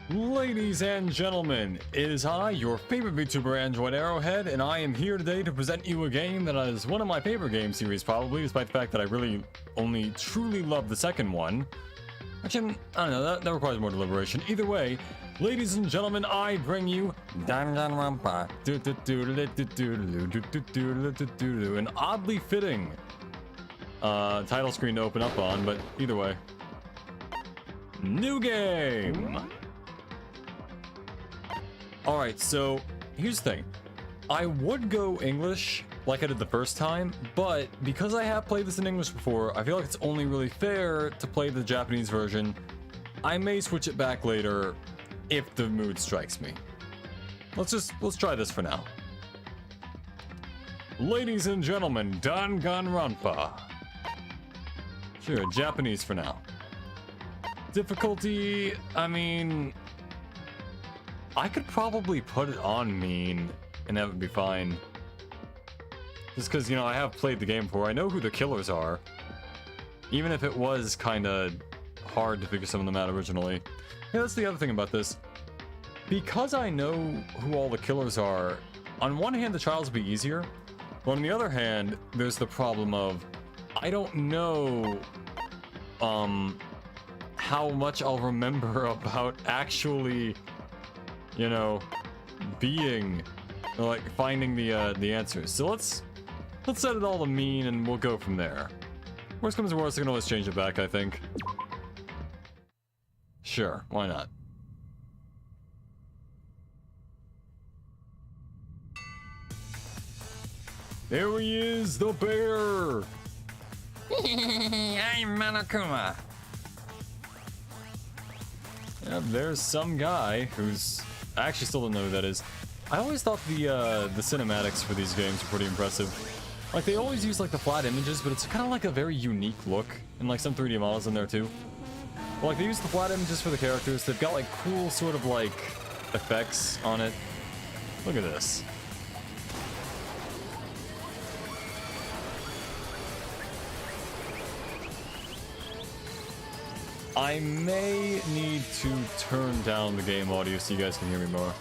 Ladies and gentlemen, it is I, your favorite VTuber Android Arrowhead, and I am here today to present you a game that is one of my favorite game series probably, despite the fact that I really only truly love the second one. Actually, I don't know, that requires more deliberation. Either way, ladies and gentlemen, I bring you Danganronpa. An oddly fitting title screen to open up on, but either way. New game! Alright, so here's the thing. I would go English like I did the first time, but because I have played this in English before, I feel like it's only really fair to play the Japanese version. I may switch it back later if the mood strikes me. Let's try this for now. Ladies and gentlemen, Danganronpa. Sure, Japanese for now. Difficulty, I mean, I could probably put it on mean and that would be fine. Just because, you know, I have played the game before. I know who the killers are. Even if it was kind of hard to figure some of them out originally. Yeah, that's the other thing about this. Because I know who all the killers are, on one hand the trials will be easier, but on the other hand, there's the problem of I don't know how much I'll remember about actually, you know, being, like, finding the answers. So let's set it all to mean and we'll go from there. Worst comes to worst, I can always change it back, I think. Sure, why not? There he is, the bear! I'm Monokuma. Yep, there's some guy who's... I actually still don't know who that is. I always thought the cinematics for these games were pretty impressive. Like, they always use, like, the flat images, but it's kind of like a very unique look. And, like, some 3D models in there, too. But, like, they use the flat images for the characters. They've got, like, cool sort of, like, effects on it. Look at this. I may need to turn down the game audio so you guys can hear me more.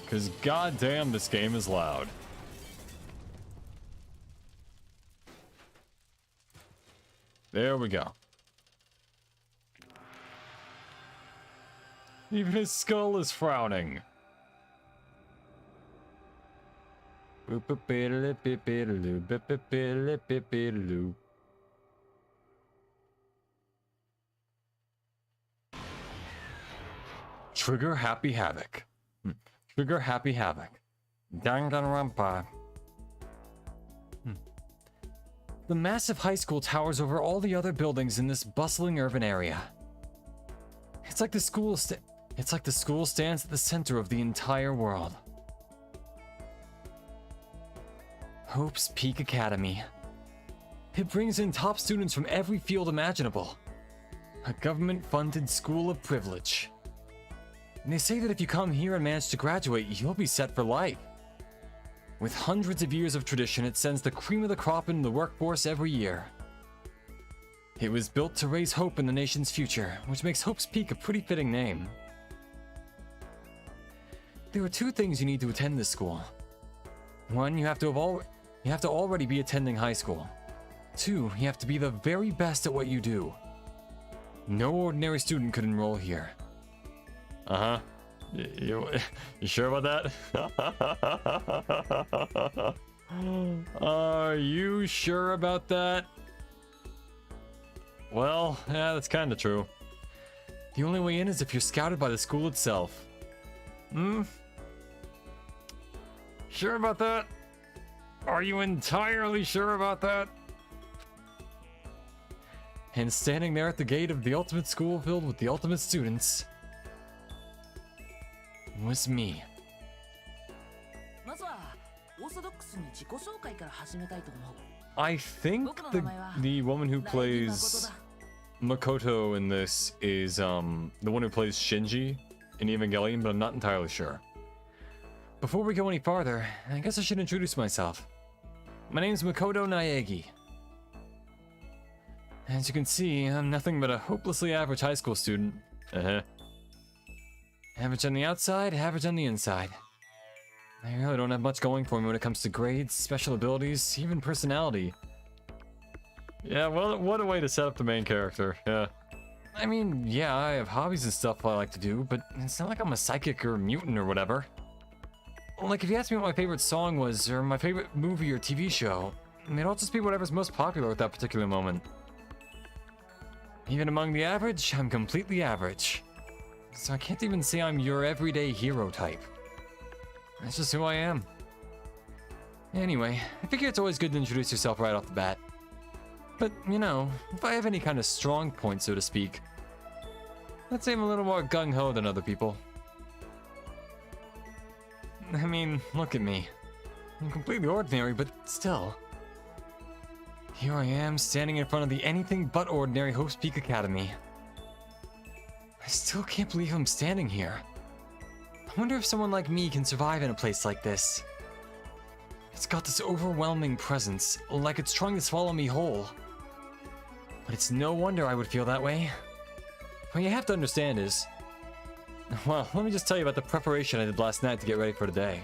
Because goddamn, this game is loud. There we go. Even his skull is frowning. Trigger Happy Havoc. Trigger Happy Havoc. Danganronpa. The massive high school towers over all the other buildings in this bustling urban area. It's like the school stands at the center of the entire world. Hope's Peak Academy. It brings in top students from every field imaginable. A government-funded school of privilege. And they say that if you come here and manage to graduate, you'll be set for life. With hundreds of years of tradition, it sends the cream of the crop into the workforce every year. It was built to raise hope in the nation's future, which makes Hope's Peak a pretty fitting name. There are two things you need to attend this school. One, you have to already be attending high school. Two, you have to be the very best at what you do. No ordinary student could enroll here. Uh-huh. You sure about that? Are you sure about that? Well, yeah, that's kind of true. The only way in is if you're scouted by the school itself. Sure about that? Are you entirely sure about that? And standing there at the gate of the ultimate school filled with the ultimate students was me. I think the woman who plays Makoto in this is the one who plays Shinji in Evangelion, but I'm not entirely sure. Before we go any farther, I guess I should introduce myself. My name's Makoto Naegi. As you can see, I'm nothing but a hopelessly average high school student. Average on the outside, average on the inside. I really don't have much going for me when it comes to grades, special abilities, even personality. Yeah, well, what a way to set up the main character, yeah. I mean, yeah, I have hobbies and stuff I like to do, but it's not like I'm a psychic or a mutant or whatever. Like, if you asked me what my favorite song was, or my favorite movie or TV show, it'd all just be whatever's most popular at that particular moment. Even among the average, I'm completely average. So I can't even say I'm your everyday hero type. That's just who I am. Anyway, I figure it's always good to introduce yourself right off the bat. But, you know, if I have any kind of strong point, so to speak, let's say I'm a little more gung-ho than other people. I mean, look at me. I'm completely ordinary, but still. Here I am, standing in front of the anything but ordinary Hope's Peak Academy. I still can't believe I'm standing here. I wonder if someone like me can survive in a place like this. It's got this overwhelming presence, like it's trying to swallow me whole. But it's no wonder I would feel that way. What you have to understand is... Well, let me just tell you about the preparation I did last night to get ready for today.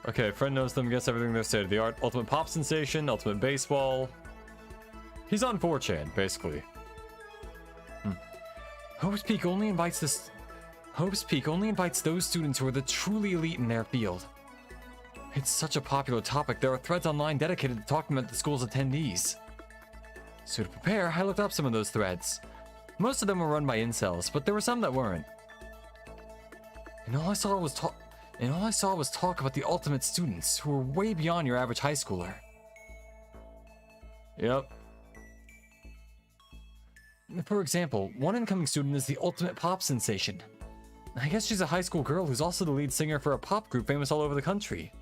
Okay, friend knows them, guess everything they're state-of-the-art. Ultimate pop sensation, ultimate baseball. He's on 4chan, basically. Hope's Peak only invites those students who are the truly elite in their field. It's such a popular topic, there are threads online dedicated to talking about the school's attendees. So to prepare, I looked up some of those threads. Most of them were run by incels, but there were some that weren't. And all I saw was talk about the ultimate students, who were way beyond your average high schooler. Yep. For example, one incoming student is the ultimate pop sensation. I guess she's a high school girl who's also the lead singer for a pop group famous all over the country.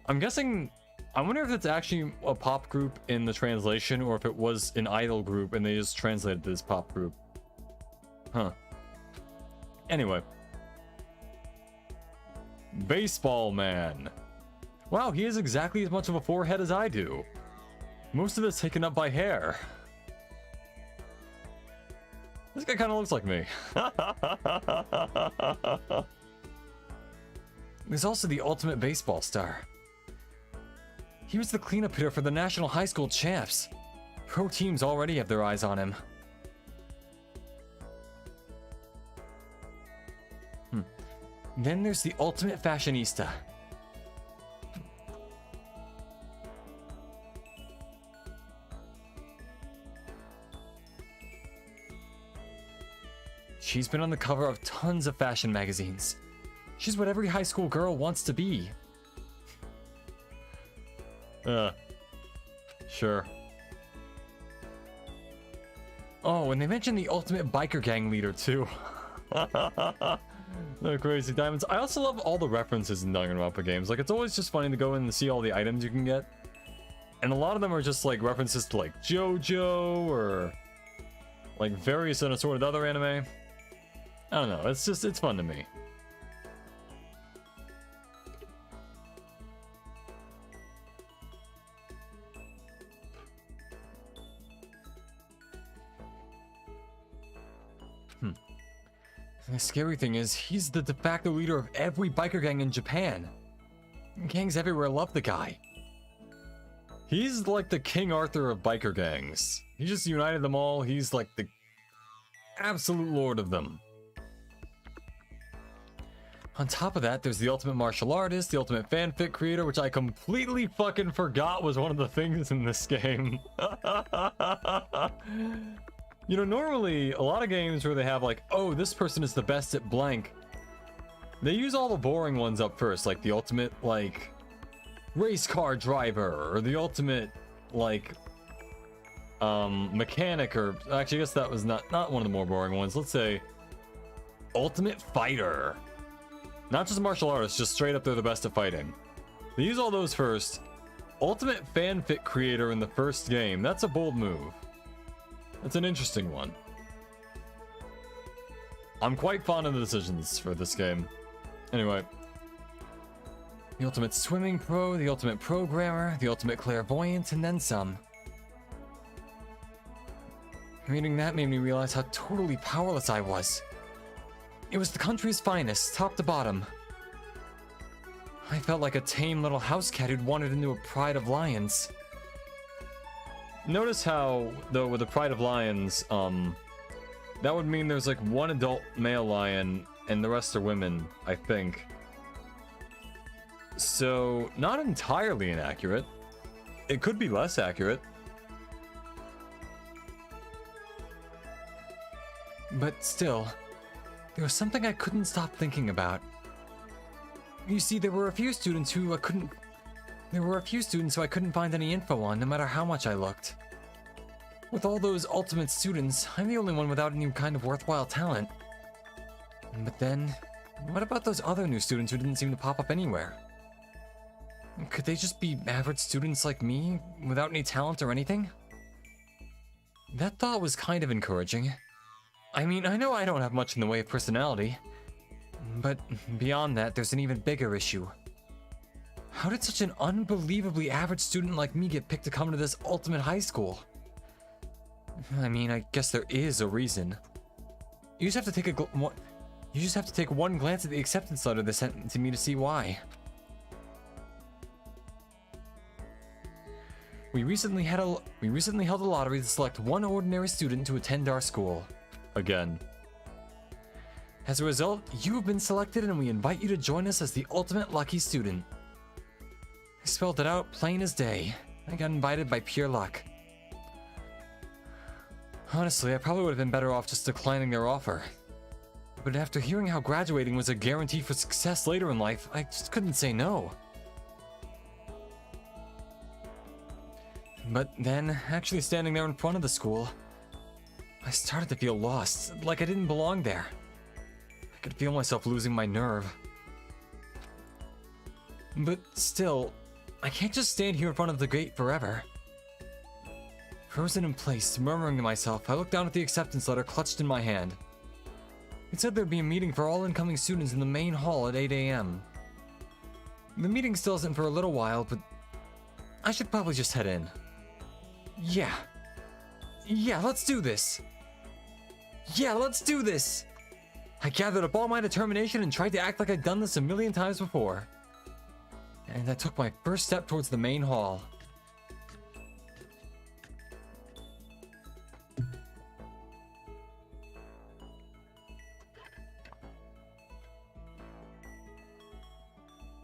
I'm guessing... I wonder if it's actually a pop group in the translation, or if it was an idol group and they just translated this pop group. Huh. Anyway. Baseball Man. Wow, he has exactly as much of a forehead as I do. Most of it's taken up by hair. This guy kind of looks like me. There's also the ultimate baseball star. He was the cleanup hitter for the National High School Champs. Pro teams already have their eyes on him. Then there's the ultimate fashionista. She's been on the cover of tons of fashion magazines. She's what every high school girl wants to be. Sure. Oh, and they mentioned the ultimate biker gang leader, too. They're crazy diamonds. I also love all the references in Danganronpa games. Like, it's always just funny to go in and see all the items you can get. And a lot of them are just, like, references to, like, JoJo, or, like, various and assorted other anime. I don't know, it's just, it's fun to me. The scary thing is, he's the de facto leader of every biker gang in Japan. Gangs everywhere love the guy. He's like the King Arthur of biker gangs. He just united them all. He's like the absolute lord of them. On top of that, there's the ultimate martial artist, the ultimate fanfic creator, which I completely fucking forgot was one of the things in this game. You know, normally, a lot of games where they have like, oh, this person is the best at blank, they use all the boring ones up first, like the ultimate, like, race car driver, or the ultimate, like, mechanic, or, actually, I guess that was not one of the more boring ones. Let's say, ultimate fighter. Not just martial artists, just straight up they're the best at fighting. They use all those first. Ultimate fanfic creator in the first game, that's a bold move. That's an interesting one. I'm quite fond of the decisions for this game. Anyway. The ultimate swimming pro, the ultimate programmer, the ultimate clairvoyant, and then some. Reading that made me realize how totally powerless I was. It was the country's finest, top to bottom. I felt like a tame little house cat who'd wandered into a pride of lions. Notice how, though, with the pride of lions, that would mean there's like one adult male lion and the rest are women, I think. So, not entirely inaccurate. It could be less accurate. But still, there was something I couldn't stop thinking about. You see, there were a few students who I couldn't find any info on, no matter how much I looked. With all those ultimate students, I'm the only one without any kind of worthwhile talent. But then, what about those other new students who didn't seem to pop up anywhere? Could they just be average students like me, without any talent or anything? That thought was kind of encouraging. I mean, I know I don't have much in the way of personality, but beyond that, there's an even bigger issue. How did such an unbelievably average student like me get picked to come to this ultimate high school? I mean, I guess there is a reason. You just have to take one glance at the acceptance letter they sent to me to see why. We recently held a lottery to select one ordinary student to attend our school. Again. As a result, you have been selected and we invite you to join us as the ultimate lucky student. I spelled it out plain as day. I got invited by pure luck. Honestly, I probably would have been better off just declining their offer. But after hearing how graduating was a guarantee for success later in life, I just couldn't say no. But then, actually standing there in front of the school, I started to feel lost, like I didn't belong there. I could feel myself losing my nerve. But still, I can't just stand here in front of the gate forever. Frozen in place, murmuring to myself, I looked down at the acceptance letter clutched in my hand. It said there'd be a meeting for all incoming students in the main hall at 8 a.m. The meeting still isn't for a little while, but I should probably just head in. Yeah, let's do this. Yeah, let's do this. I gathered up all my determination and tried to act like I'd done this a million times before. And I took my first step towards the main hall.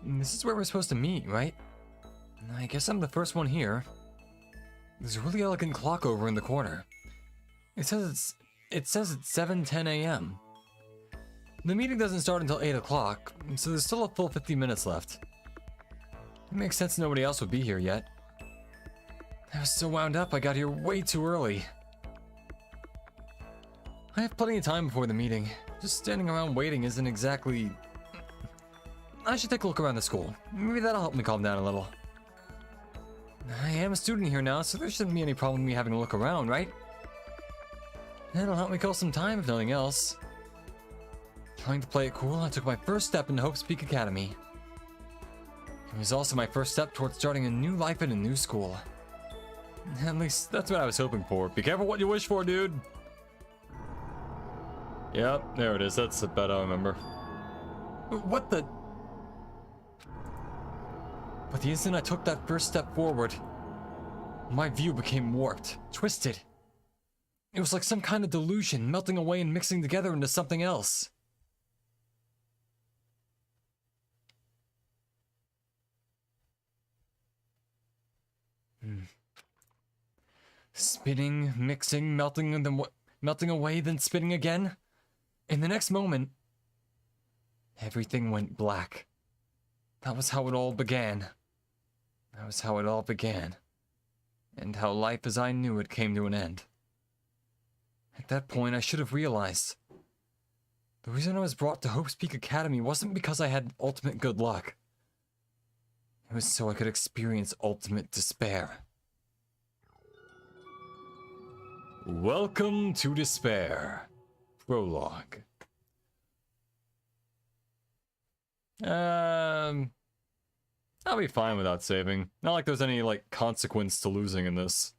This is where we're supposed to meet, right? I guess I'm the first one here. There's a really elegant clock over in the corner. It says it's 7:10 a.m. The meeting doesn't start until 8 o'clock, so there's still a full 50 minutes left. It makes sense nobody else would be here yet. I was so wound up I got here way too early. I have plenty of time before the meeting. Just standing around waiting isn't exactly... I should take a look around the school. Maybe that'll help me calm down a little. I am a student here now, so there shouldn't be any problem with me having a look around, right? It'll help me kill some time, if nothing else. Trying to play it cool, I took my first step into Hope's Peak Academy. It was also my first step towards starting a new life at a new school. At least, that's what I was hoping for. Be careful what you wish for, dude! Yep, there it is. That's the bet I remember. What the... But the instant I took that first step forward, my view became warped, twisted. It was like some kind of delusion, melting away and mixing together into something else. Spinning, mixing, melting, and then melting away, then spinning again. In the next moment, everything went black. That was how it all began. That was how it all began. And how life as I knew it came to an end. At that point, I should have realized. The reason I was brought to Hope's Peak Academy wasn't because I had ultimate good luck. It was so I could experience ultimate despair. Welcome to Despair. Prologue. I'll be fine without saving. Not like there's any, like, consequence to losing in this.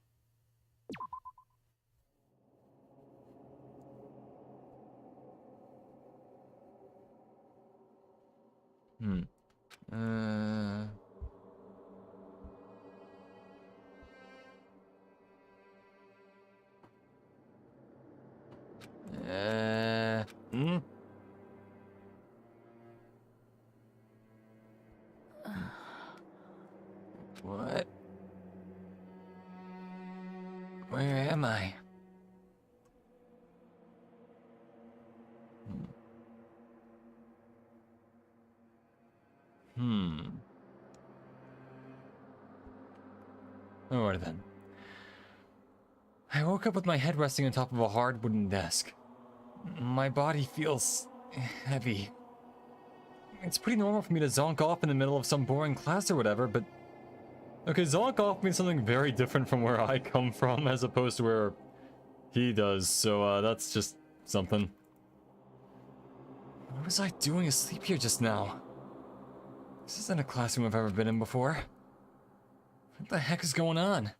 What? Where am I? Alright then. I woke up with my head resting on top of a hard wooden desk. My body feels heavy. It's pretty normal for me to zonk off in the middle of some boring class or whatever, but... Okay, zonk off means something very different from where I come from as opposed to where he does, so that's just something. What was I doing asleep here just now? This isn't a classroom I've ever been in before. What the heck is going on?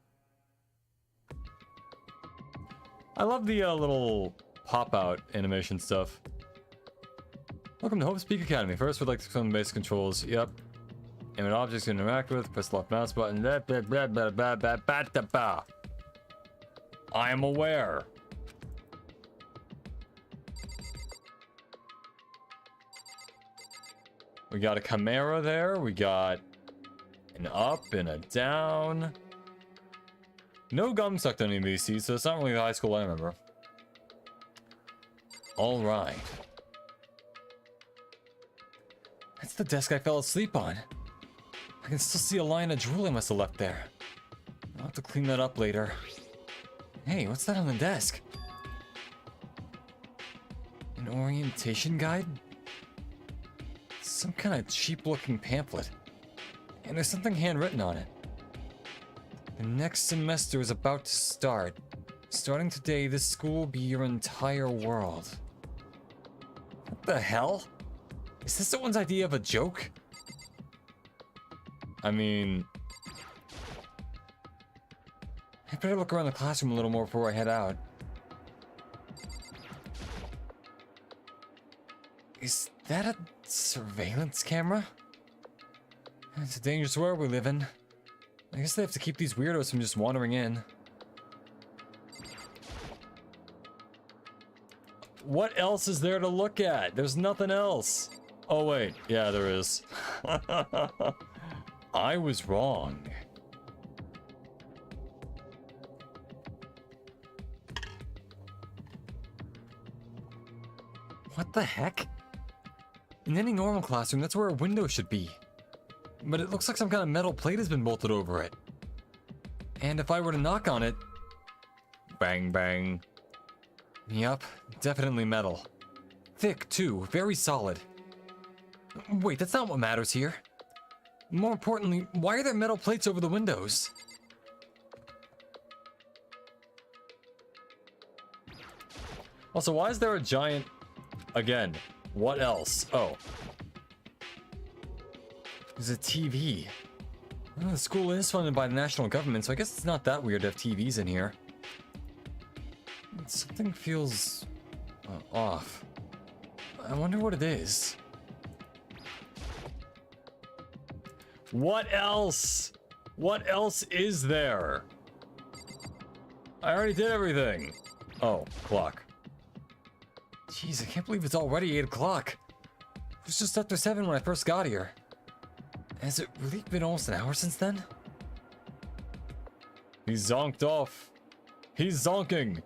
I love the little pop-out animation stuff. Welcome to Hope's Peak Academy. First, we'd like to explain the basic controls. Yep. Aim at objects to interact with. Press the left mouse button. Blah, blah, blah, blah, blah, blah, blah, blah, blah. I am aware. We got a Chimera there. We got an up and a down. No gum sucked on any of these seats, so it's not really the high school I remember. Alright. That's the desk I fell asleep on. I can still see a line of drool I must have left there. I'll have to clean that up later. Hey, what's that on the desk? An orientation guide? Some kind of cheap-looking pamphlet. And there's something handwritten on it. The next semester is about to start. Starting today, this school will be your entire world. What the hell? Is this someone's idea of a joke? I mean... I better look around the classroom a little more before I head out. Is that a surveillance camera? It's a dangerous world we live in. I guess they have to keep these weirdos from just wandering in. What else is there to look at? There's nothing else. Oh wait, yeah, there is. I was wrong. What the heck? In any normal classroom, that's where a window should be. But it looks like some kind of metal plate has been bolted over it. And if I were to knock on it... Bang, bang. Yup, definitely metal. Thick, too. Very solid. Wait, that's not what matters here. More importantly, why are there metal plates over the windows? Also, why is there a giant... Again, what else? Oh. There's a TV. Well, the school is funded by the national government, so I guess it's not that weird to have TVs in here. Something feels... off. I wonder what it is. What else? What else is there? I already did everything. Oh, clock. Jeez, I can't believe it's already 8 o'clock. It was just after 7 when I first got here. Has it really been almost an hour since then? He's zonked off. He's zonking.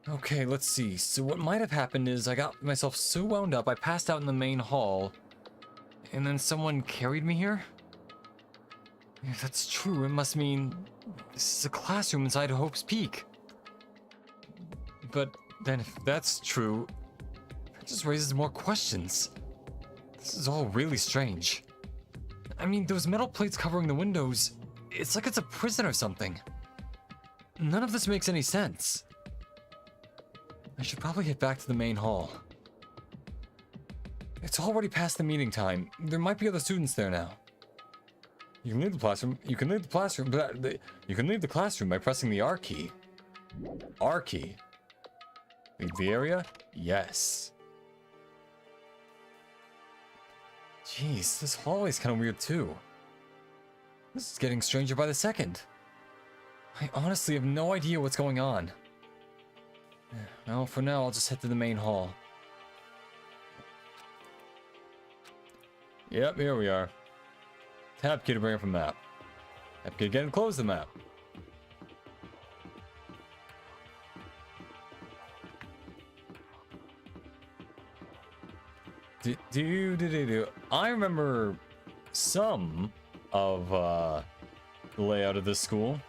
Okay, let's see. So what might have happened is I got myself so wound up I passed out in the main hall. And then someone carried me here? If that's true, it must mean this is a classroom inside Hope's Peak. But then if that's true, that just raises more questions. This is all really strange. I mean, those metal plates covering the windows, it's like it's a prison or something. None of this makes any sense. I should probably head back to the main hall. It's already past the meeting time. There might be other students there now. You can leave the classroom. You can leave the classroom. You can leave the classroom by pressing the R key. R key. Leave the area? Yes. Jeez, this hallway's kind of weird too. This is getting stranger by the second. I honestly have no idea what's going on. Well, for now, I'll just head to the main hall. Yep, here we are. Tab key to bring up a map. Tab key again, close the map. I remember some of the layout of this school.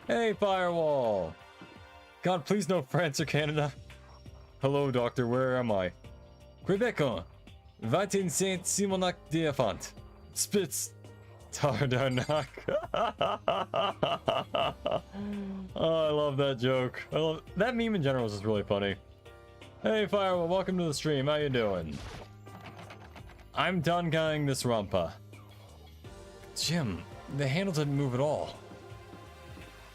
Hey, Firewall! God, please no France or Canada. Hello, Doctor, where am I? Quebec, 25 Simonac d'Enfant. Spitz Tardarnac. Oh, I love that joke. That meme in general is just really funny. Hey, Firewall, welcome to the stream. How you doing? I'm done gunning this Rampa. Jim, the handle didn't move at all.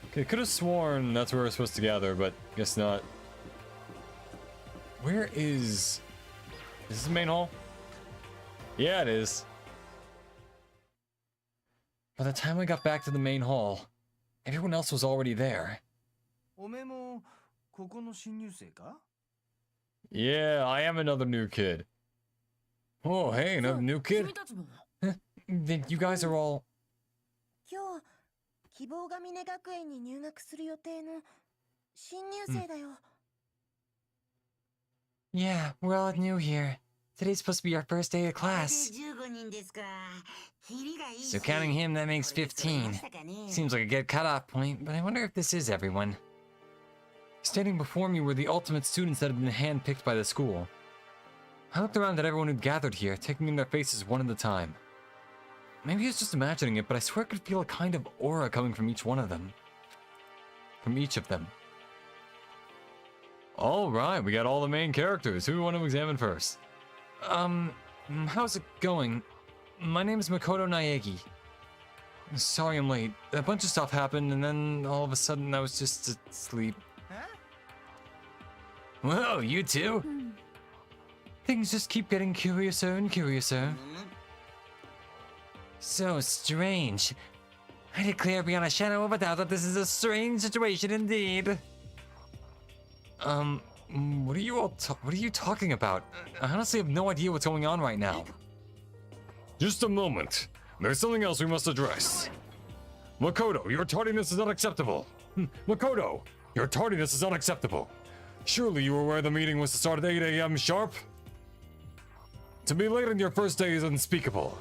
Okay, could have sworn that's where we're supposed to gather, but guess not. Where is... Is this the main hall? Yeah, it is. By the time I got back to the main hall, everyone else was already there. Yeah, I am another new kid. Oh, hey, another new kid? Then you guys are all... Yeah, we're all new here. Today's supposed to be our first day of class. So counting him, that makes 15. Seems like a good cutoff point, but I wonder if this is everyone. Standing before me were the ultimate students that had been handpicked by the school. I looked around at everyone who'd gathered here, taking in their faces one at a time. Maybe I was just imagining it, but I swear I could feel a kind of aura coming from each one of them. From each of them. Alright, we got all the main characters. Who do we want to examine first? How's it going? My name is Makoto Naegi. Sorry I'm late. A bunch of stuff happened, and then all of a sudden I was just asleep. Whoa, you too? Things just keep getting curiouser and curiouser. So strange. I declare beyond a shadow of a doubt that this is a strange situation indeed. What are you talking about? I honestly have no idea what's going on right now. Just a moment. There's something else we must address. Makoto, your tardiness is unacceptable. Makoto, your tardiness is unacceptable. Surely you were aware the meeting was to start at 8 a.m. sharp? To be late on your first day is unspeakable.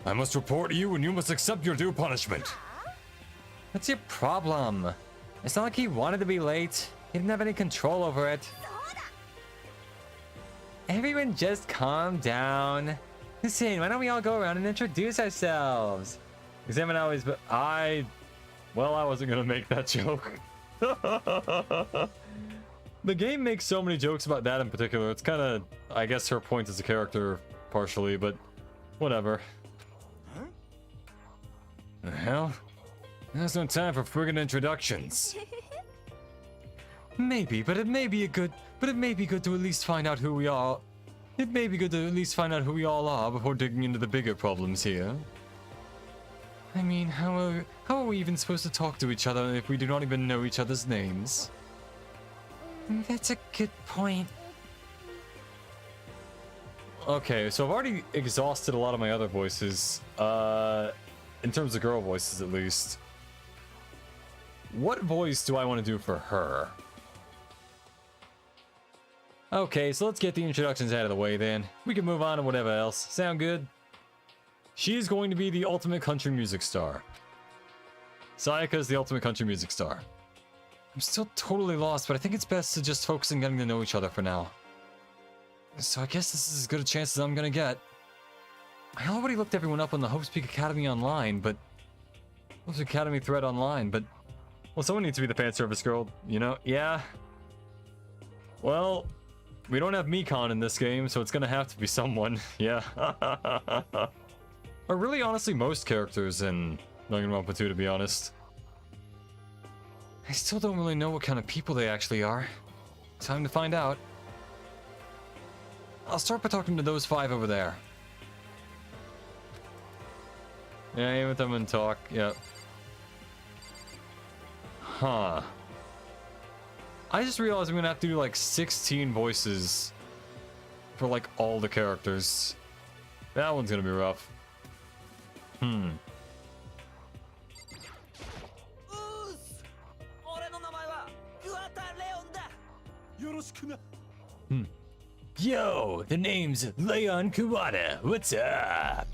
I must report you and you must accept your due punishment. What's your problem? It's not like he wanted to be late. He didn't have any control over it. Everyone just calm down. Listen, why don't we all go around and introduce ourselves? Examine always, but I wasn't gonna make that joke. The game makes so many jokes about that in particular. It's kind of, I guess, her point as a character, partially, but whatever. Huh? The hell? There's no time for friggin' introductions. Maybe, but it may be good to at least find out who we are. It may be good to at least find out who we all are before digging into the bigger problems here. I mean, how are we even supposed to talk to each other if we do not even know each other's names? That's a good point. Okay, so I've already exhausted a lot of my other voices, in terms of girl voices at least. What voice do I want to do for her? Okay, so let's get the introductions out of the way then. We can move on to whatever else. Sound good? She's going to be the ultimate country music star. Sayaka's the ultimate country music star. I'm still totally lost, but I think it's best to just focus on getting to know each other for now. So I guess this is as good a chance as I'm gonna get. I already looked everyone up on the Hope's Peak Academy online, but... Hope's Academy thread online, but... Well, someone needs to be the fan service girl, you know? Yeah. Well, We don't have Mikon in this game, so it's gonna have to be someone. Yeah. Or really, honestly, most characters in Danganronpa 2, to be honest. I still don't really know what kind of people they actually are. Time to find out. I'll start by talking to those 5 over there. Yeah, aim at them and talk. Yep. Huh. I just realized I'm gonna have to do like 16 voices for like all the characters. That one's gonna be rough. Yo, the name's Leon Kuwata. What's up?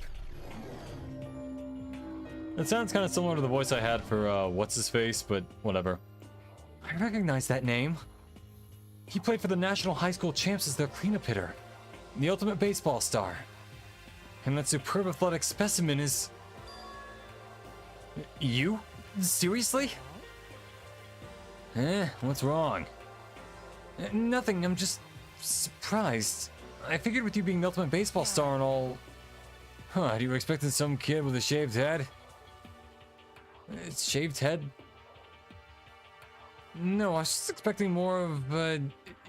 That sounds kind of similar to the voice I had for what's-his-face, but whatever. I recognize that name. He played for the National High School Champs as their cleanup hitter, the ultimate baseball star. And that superb athletic specimen is... You? Seriously? What's wrong? Nothing, I'm just surprised. I figured with you being the ultimate baseball star and all... Huh, you were expecting some kid with a shaved head? Shaved head? No, I was just expecting more of a,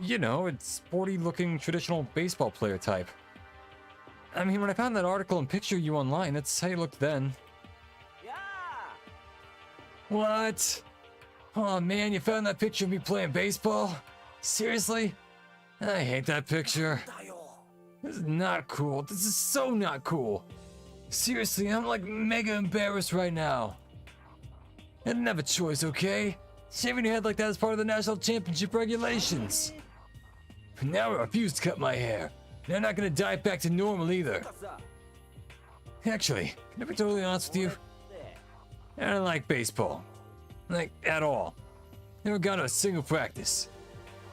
you know, a sporty-looking traditional baseball player type. I mean, when I found that article and picture of you online, that's how you looked then. Yeah. What? Oh man, you found that picture of me playing baseball? Seriously? I hate that picture. This is not cool. This is so not cool. Seriously, I'm like mega embarrassed right now. I didn't have a choice, okay? Shaving your head like that is part of the national championship regulations. But now I refuse to cut my hair. And I'm not gonna dye it back to normal either. Actually, can I be totally honest with you? I don't like baseball. Like, at all. Never gone to a single practice.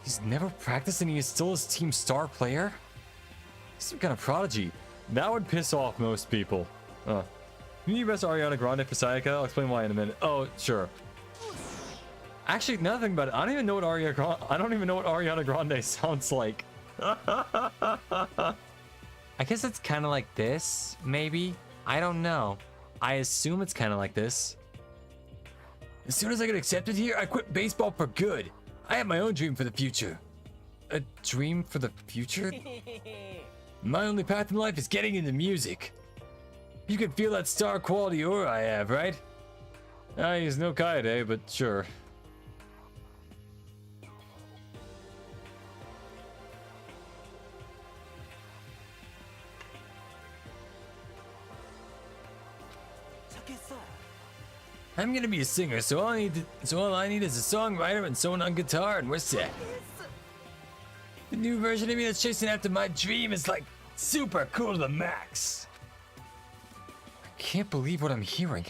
He's never practiced and he is still his team's star player? He's some kind of prodigy. That would piss off most people. You need best Ariana Grande for Sayaka? I'll explain why in a minute. Oh, sure. Actually, nothing about it. I don't even know what Ariana Grande sounds like. I guess it's kind of like this, maybe? I don't know. I assume it's kind of like this. As soon as I get accepted here, I quit baseball for good. I have my own dream for the future. A dream for the future? My only path in life is getting into music. You can feel that star quality aura I have, right? I use no kaede, but sure. I'm gonna be a singer, so all I need is a songwriter and someone on guitar, and we're set. The new version of me that's chasing after my dream is like super cool to the max. I can't believe what I'm hearing.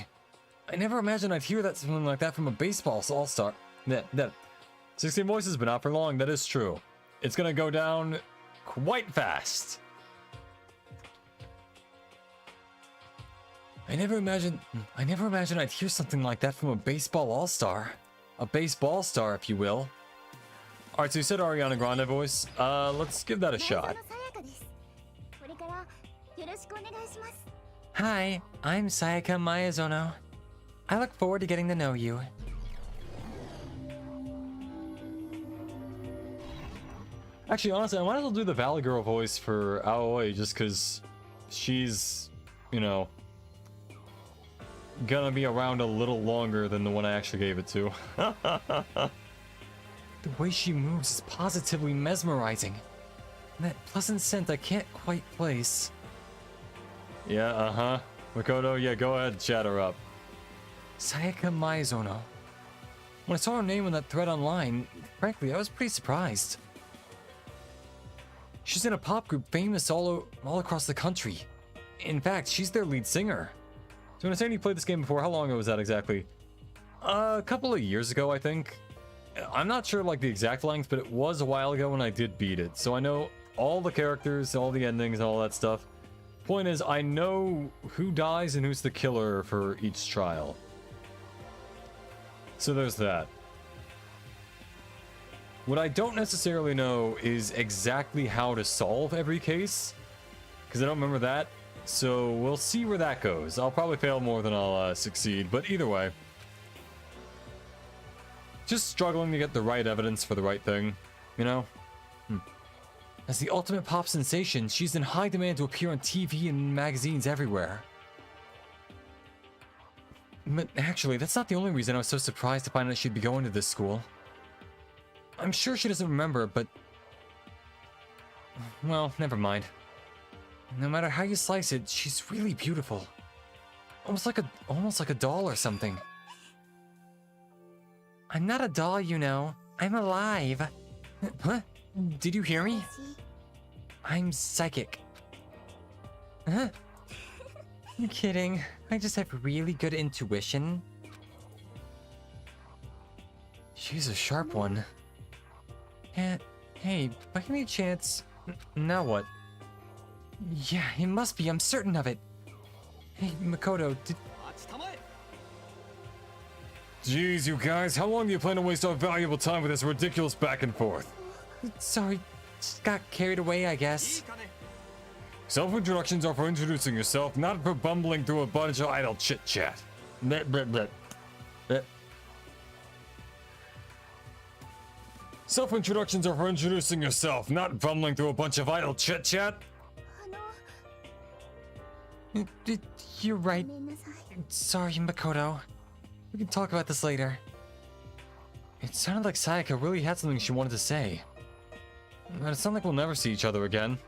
I never imagined I'd hear that something like that from a baseball all-star. That 16 voices, but not for long. That is true. It's gonna go down quite fast. I never imagined I'd hear something like that from a baseball all-star. A baseball star, if you will. Alright, so you said Ariana Grande voice. Let's give that a shot. Hi, I'm Sayaka Miyazono. I look forward to getting to know you. Actually, honestly, I might as well do the Valley Girl voice for Aoi, just because she's, you know, gonna be around a little longer than the one I actually gave it to. The way she moves is positively mesmerizing. And that pleasant scent I can't quite place. Yeah, Makoto, yeah, go ahead, chat her up. Sayaka Miyazono. When I saw her name on that thread online, frankly, I was pretty surprised. She's in a pop group famous all across the country. In fact, she's their lead singer. So when I say you played this game before, how long ago was that exactly? A couple of years ago, I think. I'm not sure like the exact length, but it was a while ago when I did beat it. So I know all the characters, all the endings, and all that stuff. Point is, I know who dies and who's the killer for each trial. So there's that. What I don't necessarily know is exactly how to solve every case, because I don't remember that. So we'll see where that goes. I'll probably fail more than I'll succeed, but either way. Just struggling to get the right evidence for the right thing, you know? As the ultimate pop sensation, she's in high demand to appear on TV and magazines everywhere. But actually, that's not the only reason I was so surprised to find out she'd be going to this school. I'm sure she doesn't remember, but... well, never mind. No matter how you slice it, she's really beautiful. Almost like a doll or something. I'm not a doll, you know. I'm alive. Huh? Did you hear me? I'm psychic. Huh? You're kidding. I just have really good intuition. She's a sharp one. Hey, by any chance... now what? Yeah, it must be. I'm certain of it. Hey, Makoto, did... Jeez, you guys, how long do you plan to waste our valuable time with this ridiculous back and forth? Sorry, just got carried away, I guess. Self-introductions are for introducing yourself, not for bumbling through a bunch of idle chit-chat. Self-introductions are for introducing yourself, not bumbling through a bunch of idle chit-chat. You're right. Sorry, Makoto. We can talk about this later. It sounded like Sayaka really had something she wanted to say. But it's not like we'll never see each other again.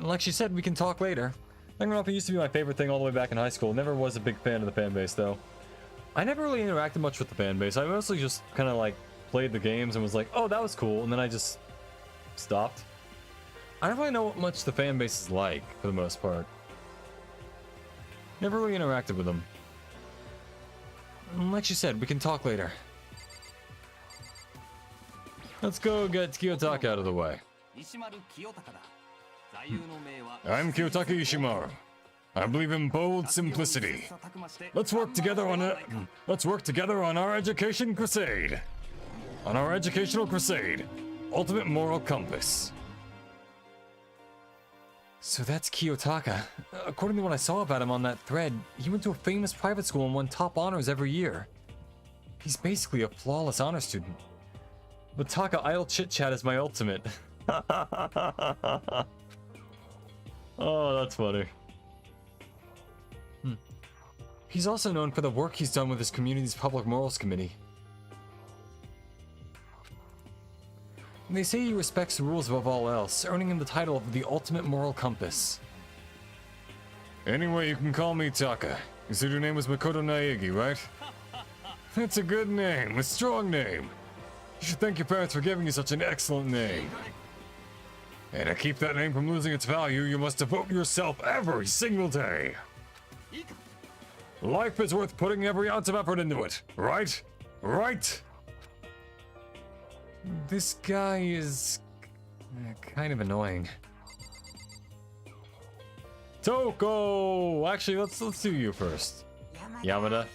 Like she said, we can talk later. Danganronpa used to be my favorite thing all the way back in high school. Never was a big fan of the fan base, though. I never really interacted much with the fan base. I mostly just kind of like played the games and was like, oh, that was cool, and then I just stopped. I don't really know what much the fan base is like, for the most part. Never really interacted with them. Like she said, we can talk later. Let's go get Kiyotaka out of the way. I'm Kiyotaka Ishimaru. I believe in bold simplicity. Let's work together on our education crusade. On our educational crusade. Ultimate moral compass. So that's Kiyotaka. According to what I saw about him on that thread, he went to a famous private school and won top honors every year. He's basically a flawless honor student. But Taka idle chit-chat is my ultimate. Oh, that's funny. He's also known for the work he's done with his community's public morals committee. They say he respects the rules above all else, earning him the title of the ultimate moral compass. Anyway, you can call me Taka. You said your name was Makoto Naegi, right? That's a good name, a strong name. You should thank your parents for giving you such an excellent name. And to keep that name from losing its value, you must devote yourself every single day. Life is worth putting every ounce of effort into it, right? Right? This guy is kind of annoying. Toko! Actually, let's do you first. Yamada.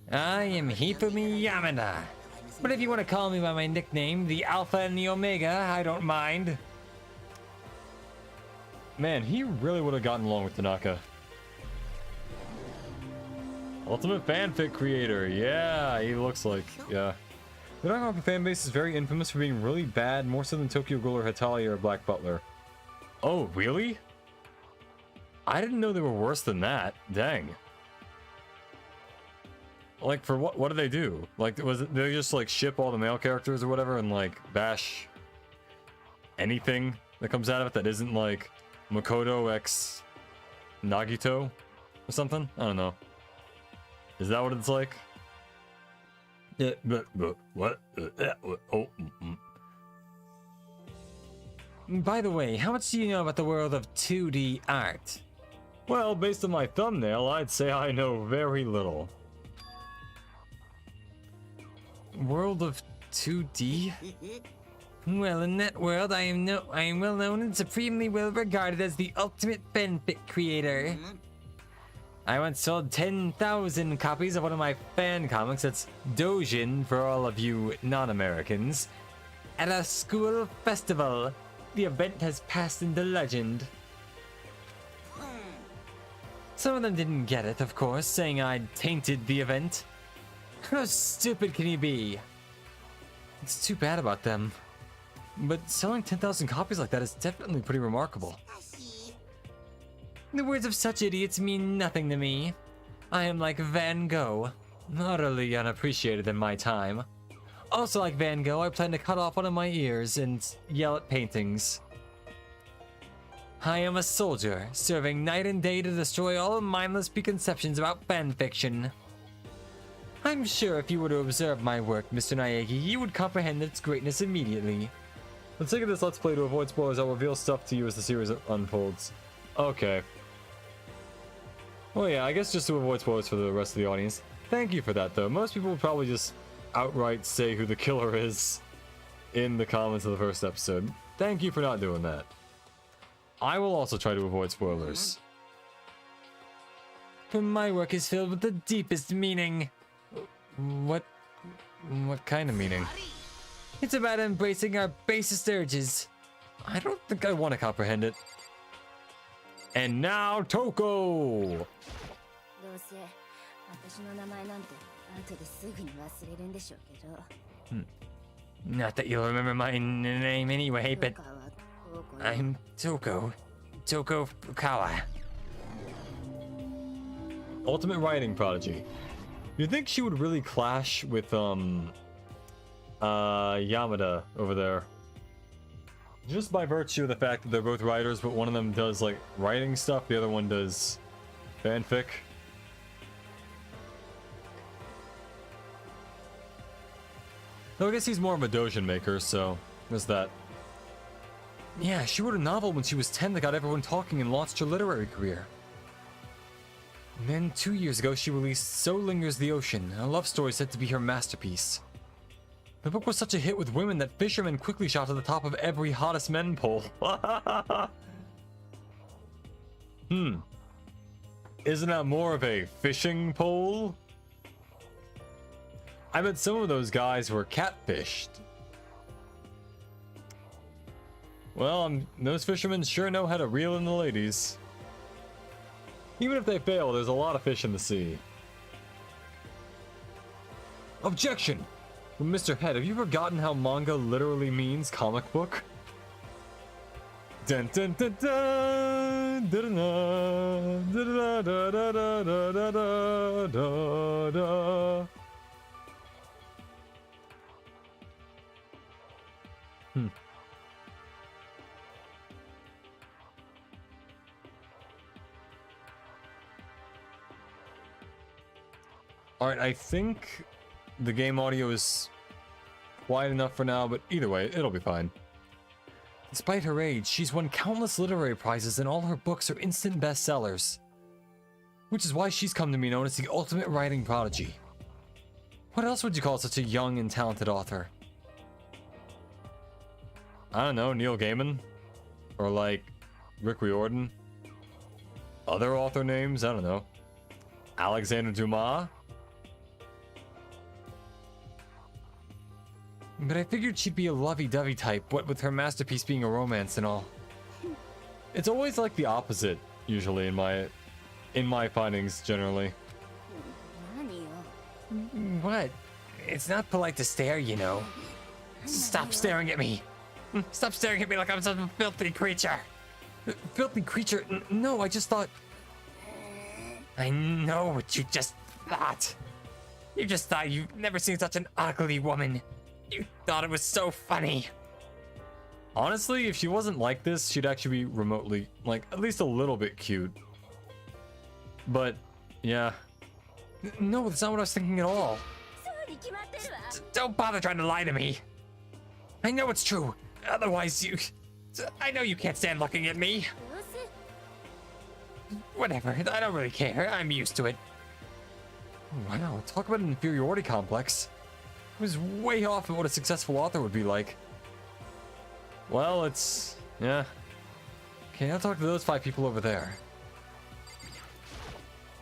I am Hifumi Yamada. But if you want to call me by my nickname, the Alpha and the Omega, I don't mind. Man, he really would have gotten along with Tanaka. Ultimate fanfic creator, yeah, he looks like, yeah. The Danganronpa fanbase is very infamous for being really bad, more so than Tokyo Ghoul or Hetalia or Black Butler. Oh, really? I didn't know they were worse than that. Dang. Like, for what do they do? Like, was it, they just like ship all the male characters or whatever and like bash anything that comes out of it that isn't like Makoto x Nagito or something? I don't know. Is that what it's like? What? Oh. By the way, how much do you know about the world of 2D art? Well, based on my thumbnail, I'd say I know very little. World of 2D? Well, in that world, I am well known and supremely well regarded as the ultimate fanfic creator. I once sold 10,000 copies of one of my fan comics, that's Dojin for all of you non-Americans, at a school festival. The event has passed into legend. Some of them didn't get it, of course, saying I'd tainted the event. How stupid can you be? It's too bad about them. But selling 10,000 copies like that is definitely pretty remarkable. The words of such idiots mean nothing to me. I am like Van Gogh, utterly unappreciated in my time. Also like Van Gogh, I plan to cut off one of my ears and yell at paintings. I am a soldier, serving night and day to destroy all mindless preconceptions about fanfiction. I'm sure if you were to observe my work, Mr. Naegi, you would comprehend its greatness immediately. For the sake of this Let's Play, to avoid spoilers, I'll reveal stuff to you as the series unfolds. Okay. Well, yeah, I guess just to avoid spoilers for the rest of the audience. Thank you for that, though. Most people would probably just outright say who the killer is in the comments of the first episode. Thank you for not doing that. I will also try to avoid spoilers. My work is filled with the deepest meaning. What kind of meaning? It's about embracing our basest urges. I don't think I want to comprehend it. And now, Toko! Not that you'll remember my name anyway, but I'm Toko. Toko Fukawa. Ultimate writing prodigy. You'd think she would really clash with, Yamada over there. Just by virtue of the fact that they're both writers, but one of them does, like, writing stuff, the other one does fanfic. Though I guess he's more of a doujin maker, so there's that. Yeah, she wrote a novel when she was 10 that got everyone talking and launched her literary career. And then 2 years ago, she released So Lingers the Ocean, a love story said to be her masterpiece. The book was such a hit with women that fishermen quickly shot to the top of every hottest men poll. Isn't that more of a fishing poll? I bet some of those guys were catfished. Well, those fishermen sure know how to reel in the ladies. Even if they fail, there's a lot of fish in the sea. Objection! Mr. Head, have you forgotten how manga literally means comic book? Dun dun dun dun dun dun dun dun dun dun dun dun. Alright, I think the game audio is quiet enough for now, but either way, it'll be fine. Despite her age, she's won countless literary prizes and all her books are instant bestsellers. Which is why she's come to be known as the ultimate writing prodigy. What else would you call such a young and talented author? I don't know, Neil Gaiman? Or like, Rick Riordan? Other author names? I don't know. Alexander Dumas? But I figured she'd be a lovey-dovey type, what with her masterpiece being a romance and all. It's always like the opposite, usually, in my findings, generally. What? It's not polite to stare, you know. Stop staring at me. Stop staring at me like I'm some filthy creature. Filthy creature? No, I just thought... I know what you just thought. You just thought you've never seen such an ugly woman. You thought it was so funny. Honestly, if she wasn't like this, she'd actually be remotely, like, at least a little bit cute. But, yeah. No, that's not what I was thinking at all. Don't bother trying to lie to me. I know it's true. Otherwise, I know you can't stand looking at me. Whatever, I don't really care. I'm used to it. Wow, talk about an inferiority complex. It was way off of what a successful author would be like. Well, yeah. Okay, I'll talk to those 5 people over there.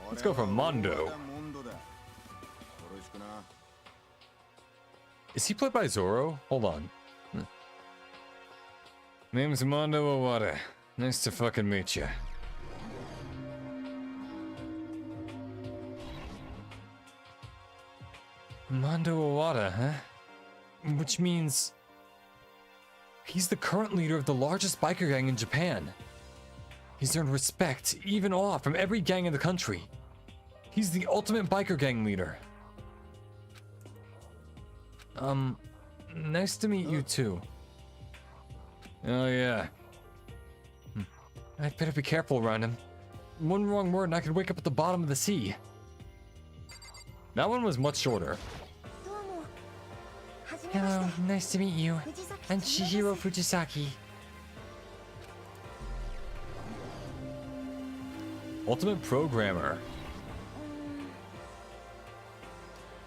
Let's go for Mondo. Is he played by Zoro? Hold on. Name's Mondo Owada. Nice to fucking meet you. Mondo Owada, huh? Which means he's the current leader of the largest biker gang in Japan. He's earned respect, even awe, from every gang in the country. He's the ultimate biker gang leader. Nice to meet you too. Oh yeah. I'd better be careful around him. One wrong word and I could wake up at the bottom of the sea. That one was much shorter. Hello, nice to meet you. I'm Chihiro Fujisaki. Ultimate Programmer.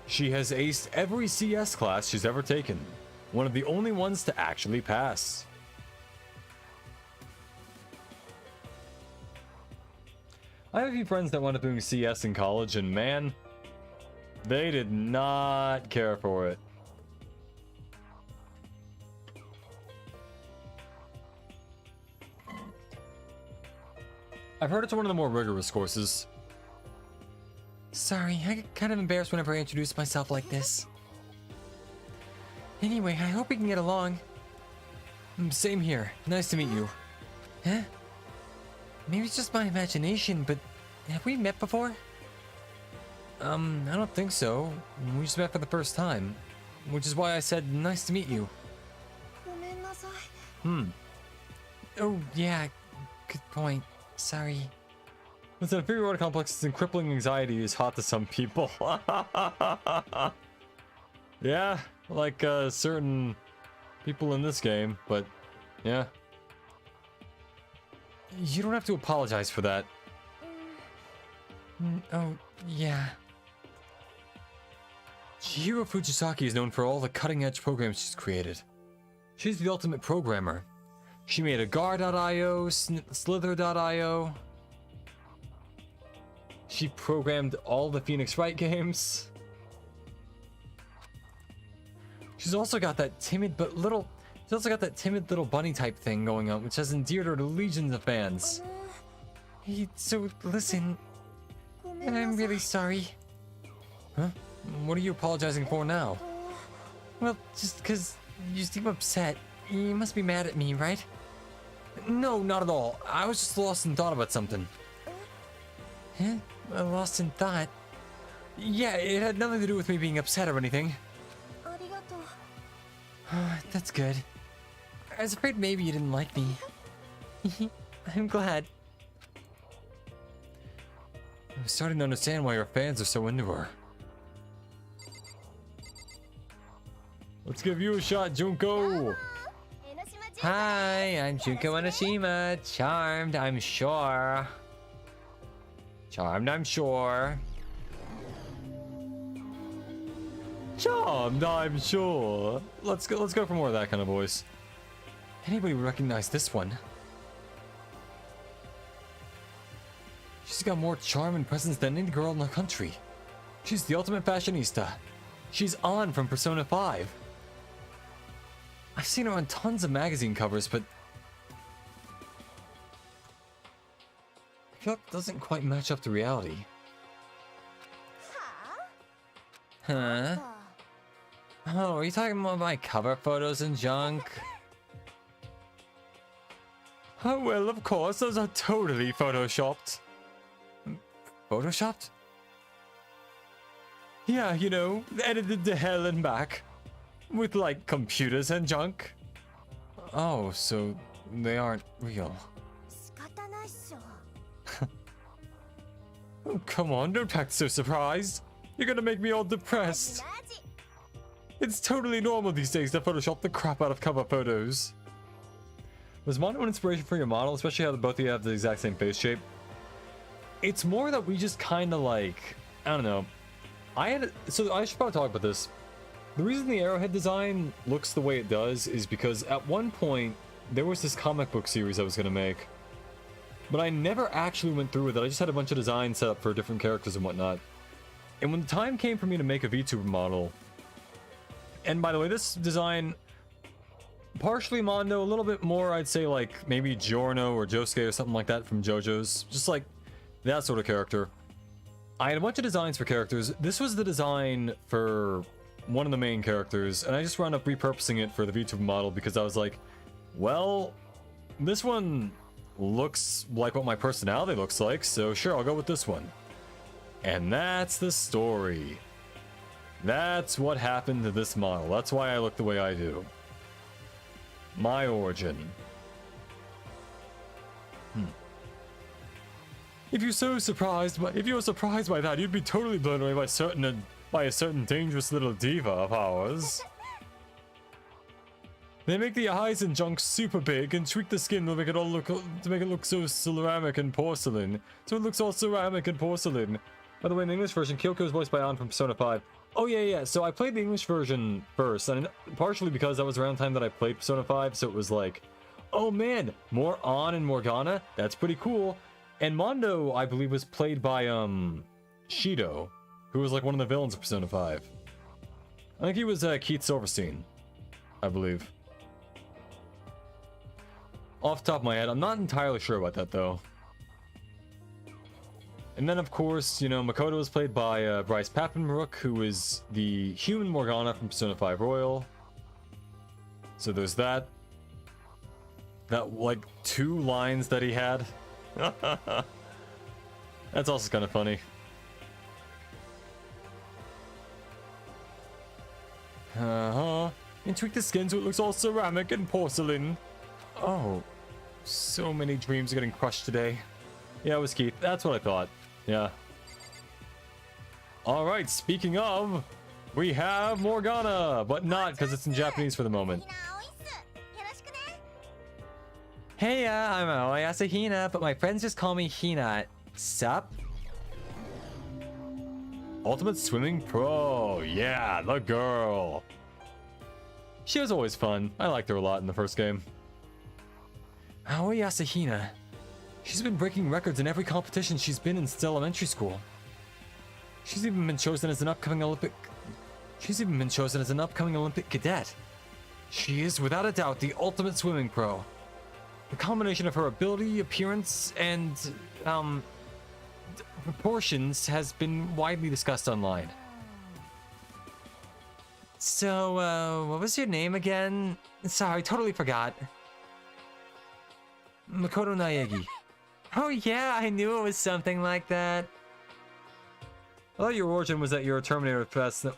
She has aced every CS class she's ever taken. One of the only ones to actually pass. I have a few friends that wound up doing CS in college, and man, they did not care for it. I've heard it's one of the more rigorous courses. Sorry, I get kind of embarrassed whenever I introduce myself like this. Anyway, I hope we can get along. Same here. Nice to meet you. Huh? Maybe it's just my imagination, but have we met before? I don't think so. We just met for the first time, which is why I said nice to meet you. Oh, yeah. Good point. Sorry. Listen, inferiority complexes and crippling anxiety is hot to some people. Yeah, like certain people in this game, but yeah. You don't have to apologize for that. Oh, yeah. Chihiro Fujisaki is known for all the cutting-edge programs she's created. She's the ultimate programmer. She made Agar.io, Slither.io. She programmed all the Phoenix Wright games. She's also got that timid little bunny type thing going on, which has endeared her to legions of fans. Hey, so listen, I'm really sorry. Huh? What are you apologizing for now? Well, just because you seem upset. You must be mad at me, right? No, not at all. I was just lost in thought about something. Huh? Lost in thought? Yeah, it had nothing to do with me being upset or anything. That's good. I was afraid maybe you didn't like me. I'm glad. I'm starting to understand why your fans are so into her. Let's give you a shot, Junko. Hi, I'm Junko Enoshima. Charmed, I'm sure. Charmed, I'm sure. Charmed, I'm sure. Let's go for more of that kind of voice. Anybody would recognize this one. She's got more charm and presence than any girl in the country. She's the ultimate fashionista. She's on from Persona 5. I've seen her on tons of magazine covers, but I feel like it doesn't quite match up to reality. Huh? Oh, are you talking about my cover photos and junk? Oh, well, of course, those are totally photoshopped. Photoshopped? Yeah, you know, edited to hell and back. With, like, computers and junk. Oh, so they aren't real. Oh, come on, don't act so surprised. You're gonna make me all depressed. It's totally normal these days to Photoshop the crap out of cover photos. Was Mondo an inspiration for your model, especially how both of you have the exact same face shape? It's more that we just kind of like, I don't know. So I should probably talk about this. The reason the arrowhead design looks the way it does is because at one point there was this comic book series I was gonna make. but I never actually went through with it. I just had a bunch of designs set up for different characters and whatnot. And when the time came for me to make a VTuber model, and by the way, this design, partially Mondo, a little bit more, I'd say like maybe Giorno or Josuke or something like that from JoJo's, just like that sort of character. I had a bunch of designs for characters. This was the design for one of the main characters, and I just wound up repurposing it for the VTuber model because I was like, well, this one looks like what my personality looks like, so sure, I'll go with this one. And that's the story. That's what happened to this model. That's why I look the way I do. My origin. If you're surprised by that, you'd be totally blown away by a certain dangerous little diva of ours. They make the eyes and junk super big and tweak the skin to make it look so ceramic and porcelain. So it looks all ceramic and porcelain. By the way, in the English version, Kyoko is voiced by An from Persona 5. Oh yeah. So I played the English version first, and partially because that was around the time that I played Persona 5, so it was like, oh man, more An and Morgana. That's pretty cool. And Mondo, I believe, was played by Shido, who was like one of the villains of Persona 5. I think he was Keith Silverstein, I believe. Off the top of my head, I'm not entirely sure about that though. And then of course, you know, Makoto was played by Bryce Papenbrook, who is the human Morgana from Persona 5 Royal. So there's that. That like 2 lines that he had. That's also kind of funny. And tweak the skin so it looks all ceramic and porcelain. Oh, so many dreams are getting crushed today. Yeah, it was Keith. That's what I thought. Yeah. Alright, speaking of, we have Morgana, but not because it's in Japanese for the moment. Hey, I'm Aoi Asahina, but my friends just call me Hina. Sup? Ultimate Swimming Pro. Yeah, the girl. She was always fun. I liked her a lot in the first game. Aoi Asahina. She's been breaking records in every competition she's been in since elementary school. She's even been chosen as an upcoming Olympic cadet. She is, without a doubt, the ultimate swimming pro. The combination of her ability, appearance, and proportions has been widely discussed online. So, what was your name again? Sorry, totally forgot. Makoto Naegi. Oh yeah, I knew it was something like that. I thought your origin was that you're a Terminator sent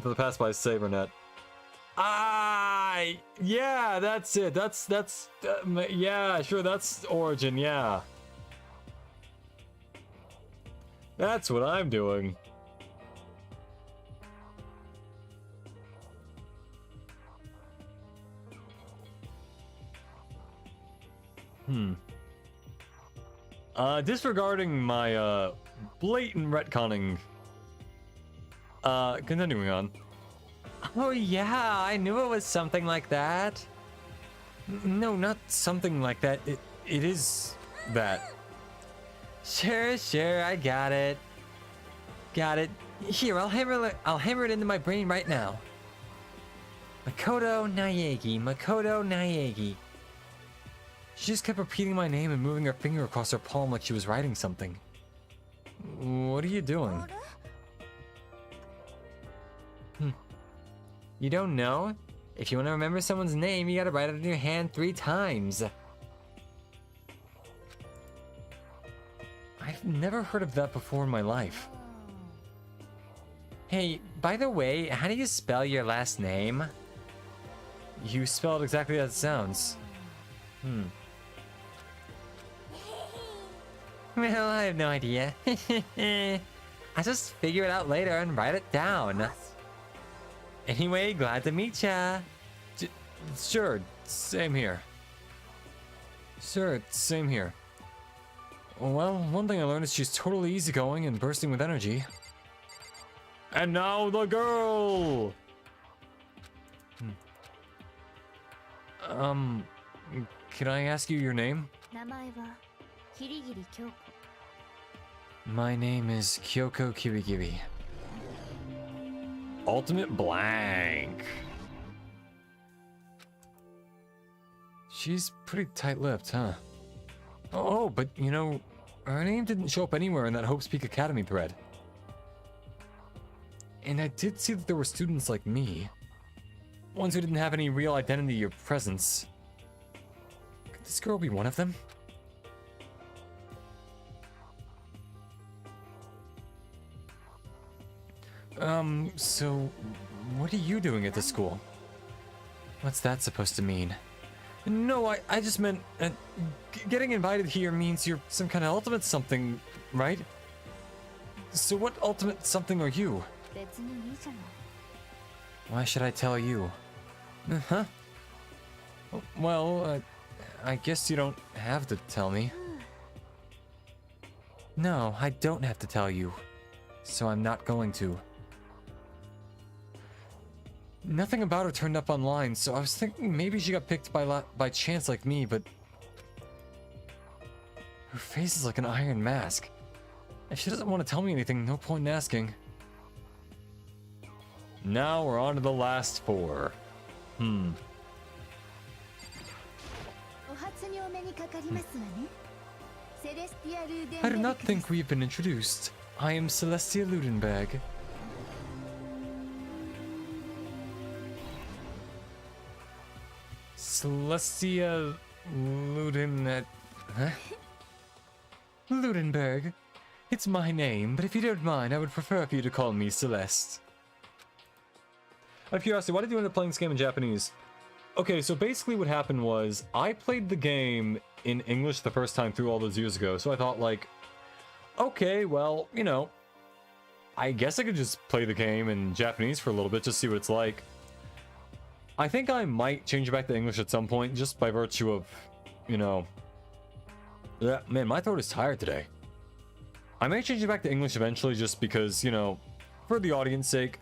for the past by Sabernet. Yeah, that's it. Yeah, sure, that's origin, yeah. That's what I'm doing. Disregarding my, blatant retconning. Continuing on. Oh yeah, I knew it was something like that. No, not something like that. It is that. Sure, I got it. Here, I'll hammer it into my brain right now. Makoto Naegi. She just kept repeating my name and moving her finger across her palm like she was writing something. What are you doing? You don't know? If you want to remember someone's name, you gotta write it on your hand 3 times. I've never heard of that before in my life. Hey, by the way, how do you spell your last name? You spelled exactly as it sounds. Well, I have no idea. I'll just figure it out later and write it down. Anyway, glad to meet ya. Sure, same here. Well, one thing I learned is she's totally easygoing and bursting with energy. And now the girl! Can I ask you your name? My name is Kyoko Kirigiri. Ultimate blank. She's pretty tight-lipped, huh? Oh, but you know, her name didn't show up anywhere in that Hope's Peak Academy thread. And I did see that there were students like me. Ones who didn't have any real identity or presence. Could this girl be one of them? So what are you doing at the school? What's that supposed to mean? No, I just meant, getting invited here means you're some kind of ultimate something, right? So what ultimate something are you? Why should I tell you? Huh? Well, I guess you don't have to tell me. No, I don't have to tell you. So I'm not going to. Nothing about her turned up online, so I was thinking maybe she got picked by chance like me, but... Her face is like an iron mask. If she doesn't want to tell me anything, no point in asking. Now we're on to the last 4. I do not think we've been introduced. I am Celestia Ludenberg. Celestia Huh? Ludenberg. It's my name, but if you don't mind, I would prefer for you to call me Celeste. Out of curiosity, why did you end up playing this game in Japanese? Okay, so basically what happened was, I played the game in English the first time through all those years ago, so I thought like, okay, well, you know, I guess I could just play the game in Japanese for a little bit, just see what it's like. I think I might change it back to English at some point, just by virtue of, you know... Yeah, man, my throat is tired today. I may change it back to English eventually, just because, you know, for the audience sake.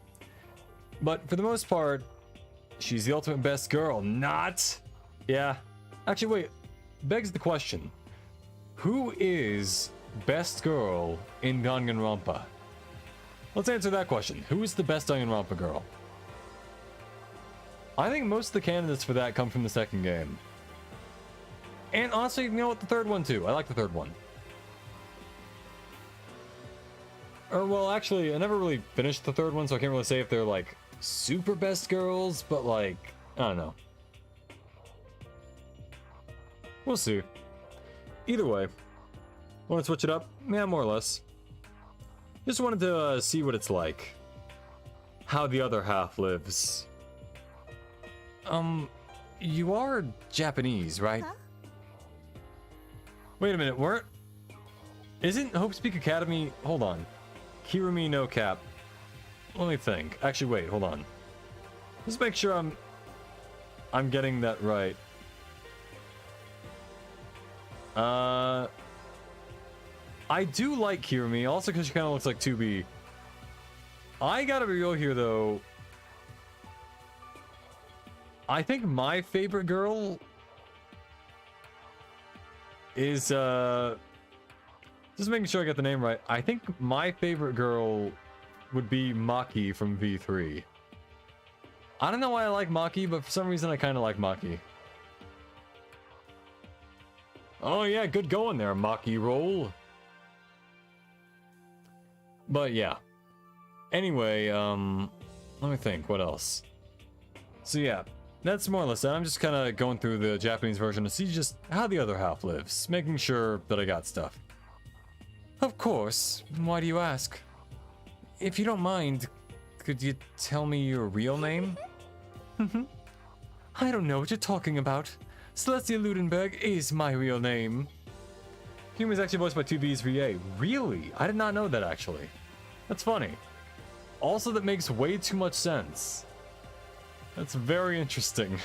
But for the most part, she's the ultimate best girl, not... Yeah. Actually, wait. Begs the question. Who is best girl in Danganronpa? Let's answer that question. Who is the best Danganronpa girl? I think most of the candidates for that come from the second game. And honestly, you know what? The third one too. I like the third one. Or, well, actually, I never really finished the third one, so I can't really say if they're, like, super best girls, but, like, I don't know. We'll see. Either way. Want to switch it up? Yeah, more or less. Just wanted to see what it's like. How the other half lives. You are Japanese, right? Huh? Wait a minute, weren't... Isn't Hope's Peak Academy... Hold on. Kirumi no Cap. Let me think. Actually, wait, hold on. Just make sure I'm getting that right. I do like Kirumi, also because she kind of looks like 2B. I gotta be real here, though. I think my favorite girl is, just making sure I get the name right. I think my favorite girl would be Maki from V3. I don't know why I like Maki, but for some reason I kind of like Maki. Oh yeah, good going there, Maki roll. But yeah. Anyway, let me think, what else? So yeah, that's more or less it. I'm just kind of going through the Japanese version to see just how the other half lives, making sure that I got stuff. Of course. Why do you ask? If you don't mind, could you tell me your real name? I don't know what you're talking about. Celestia Ludenberg is my real name. Hume is actually voiced by 2B's VA. Really? I did not know that, actually. That's funny. Also, that makes way too much sense. That's very interesting.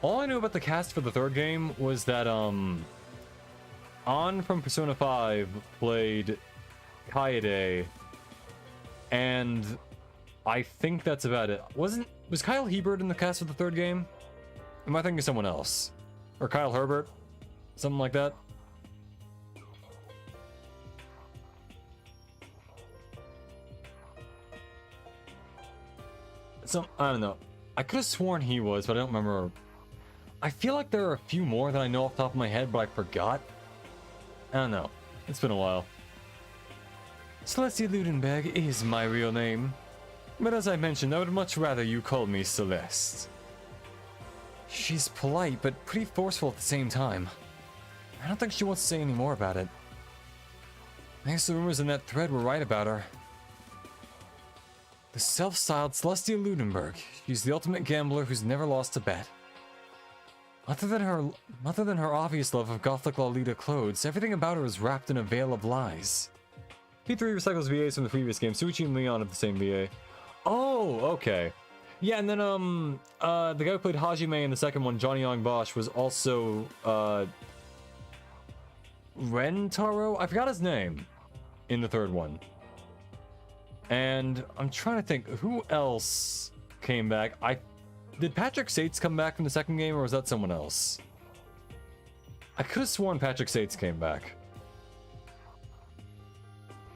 All I knew about the cast for the third game was that, An from Persona 5 played Kaede, and I think that's about it. Was Kyle Hebert in the cast of the third game? Am I thinking of someone else? Or Kyle Herbert. Something like that. I don't know. I could have sworn he was, but I don't remember. I feel like there are a few more that I know off the top of my head, but I forgot. I don't know. It's been a while. Celestia Ludenberg is my real name. But as I mentioned, I would much rather you call me Celeste. She's polite, but pretty forceful at the same time. I don't think she wants to say any more about it. I guess the rumors in that thread were right about her. The self-styled Celestia Ludenberg. She's the ultimate gambler who's never lost a bet. Other than her obvious love of gothic Lolita clothes, everything about her is wrapped in a veil of lies. P3 recycles VAs from the previous game. Suichi and Leon have the same VA. Oh, okay. Yeah, and then the guy who played Hajime in the second one, Johnny Young Bosch, was also Rentaro? I forgot his name in the third one. And I'm trying to think, who else came back? Did Patrick Sates come back from the second game, or was that someone else? I could have sworn Patrick Sates came back.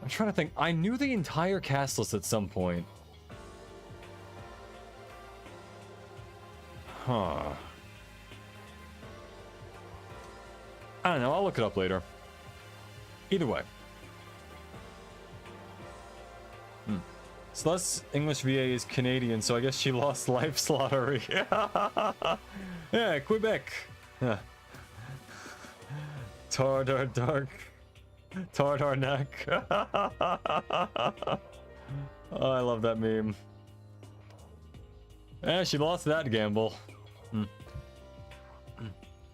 I'm trying to think. I knew the entire cast list at some point. Huh. I don't know. I'll look it up later. Either way. Celeste's English VA is Canadian, so I guess she lost Life's Lottery. Yeah, Quebec. Yeah. Tartar neck. Oh, I love that meme. Yeah, she lost that gamble.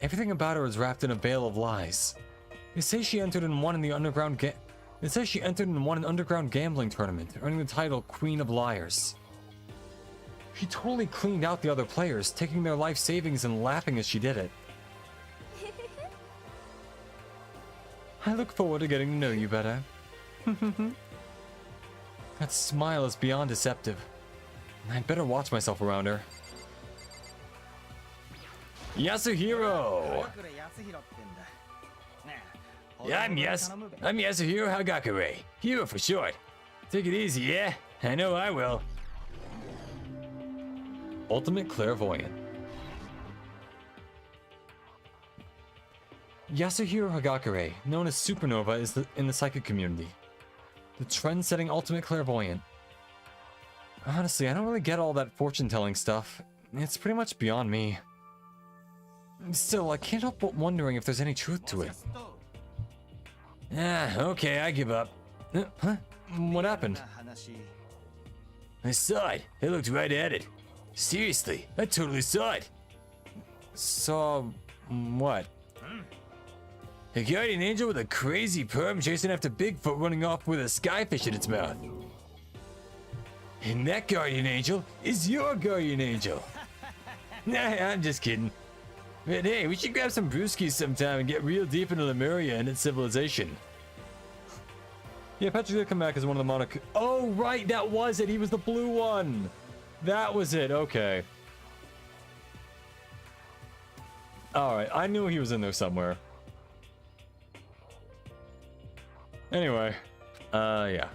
Everything about her is wrapped in a veil of lies. They say she entered and won in the underground It says she entered and won an underground gambling tournament, earning the title Queen of Liars. She totally cleaned out the other players, taking their life savings and laughing as she did it. I look forward to getting to know you better. That smile is beyond deceptive. I'd better watch myself around her. Yasuhiro! Yeah, I'm Yasuhiro Hagakure. Hiro for short. Take it easy, yeah? I know I will. Ultimate Clairvoyant. Yasuhiro Hagakure, known as Supernova, is in the psychic community. The trend-setting Ultimate Clairvoyant. Honestly, I don't really get all that fortune-telling stuff. It's pretty much beyond me. Still, I can't help but wondering if there's any truth to it. Okay, I give up. Huh? What happened? I saw it. I looked right at it. Seriously, I totally saw it. Saw what? A guardian angel with a crazy perm chasing after Bigfoot running off with a skyfish in its mouth. And that guardian angel is your guardian angel. Nah, I'm just kidding. But hey, we should grab some brewskis sometime and get real deep into Lemuria and its civilization. Yeah, Patrick did come back as one of the monarch. Oh, right, that was it. He was the blue one. That was it. Okay. All right, I knew he was in there somewhere. Anyway, yeah.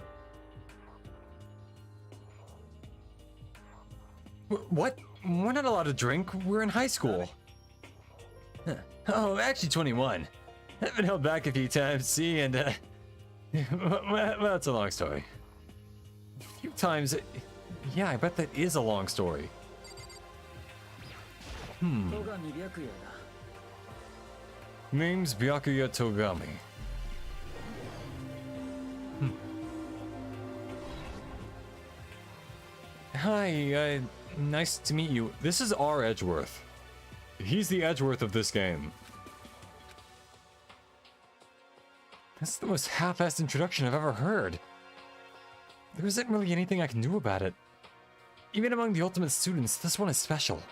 What? We're not allowed to drink. We're in high school. Oh, actually 21. I've been held back a few times, see, and, well, it's a long story. A few times, yeah, I bet that is a long story. Name's Byakuya Togami. Hi, nice to meet you. This is our Edgeworth. He's the Edgeworth of this game. That's the most half-assed introduction I've ever heard. There isn't really anything I can do about it. Even among the ultimate students, this one is special.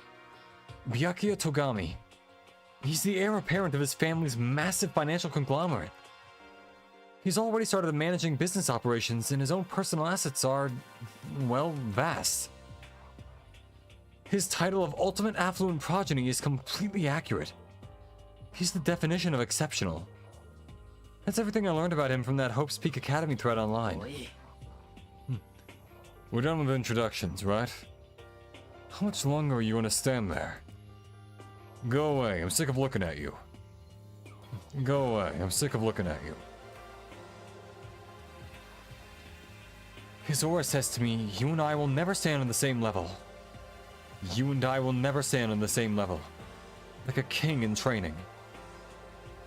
Byakuya Togami. He's the heir apparent of his family's massive financial conglomerate. He's already started managing business operations, and his own personal assets are, well, vast. His title of Ultimate Affluent Progeny is completely accurate. He's the definition of exceptional. That's everything I learned about him from that Hope's Peak Academy thread online. We're done with introductions, right? How much longer are you gonna stand there? Go away, I'm sick of looking at you. Go away, I'm sick of looking at you. His aura says to me, you and I will never stand on the same level. You and I will never stand on the same level. Like a king in training.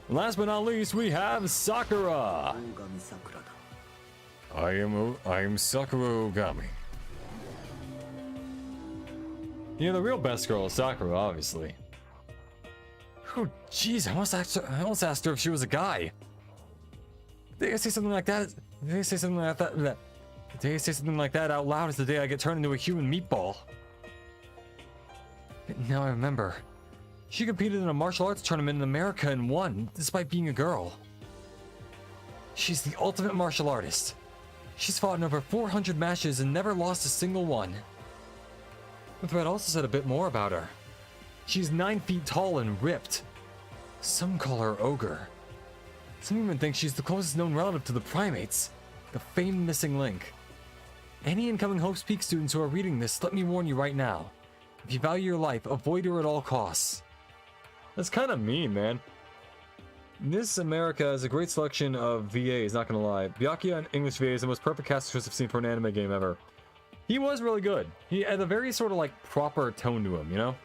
Last but not least, we have Sakura. I am Sakura Ogami. Yeah, the real best girl is Sakura, obviously. Oh, jeez, I almost asked her if she was a guy. Did I say something like that? Did I say something like that? Did I say something like that out loud is the day I get turned into a human meatball. Now I remember. She competed in a martial arts tournament in America and won, despite being a girl. She's the ultimate martial artist. She's fought in over 400 matches and never lost a single one. The thread also said a bit more about her. She's 9 feet tall and ripped. Some call her Ogre. Some even think she's the closest known relative to the primates, the famed missing link. Any incoming Hope's Peak students who are reading this, let me warn you right now. If you value your life, avoid her at all costs. That's kind of mean, man. This America has a great selection of VAs, not gonna lie. Byakuya and English VA is the most perfect cast choice I've seen for an anime game ever. He was really good. He had a very sort of like proper tone to him, you know?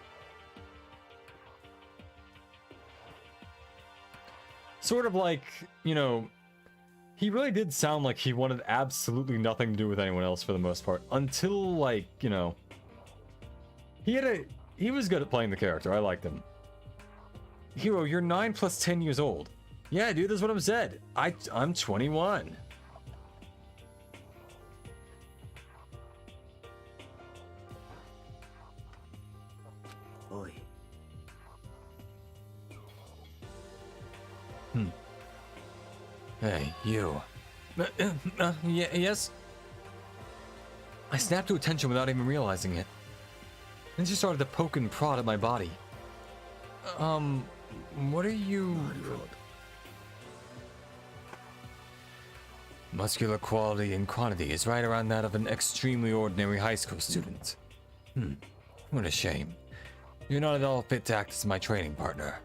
Sort of like, you know, he really did sound like he wanted absolutely nothing to do with anyone else for the most part. Until, like, you know, he was good at playing the character. I liked him. Hero, you're 9 plus 10 years old. Yeah, dude, that's what I'm said. I'm 21. Oi. Hey, you. Yes? I snapped to attention without even realizing it. Then she started to poke and prod at my body. What are you... Muscular quality and quantity is right around that of an extremely ordinary high school student. What a shame. You're not at all fit to act as my training partner.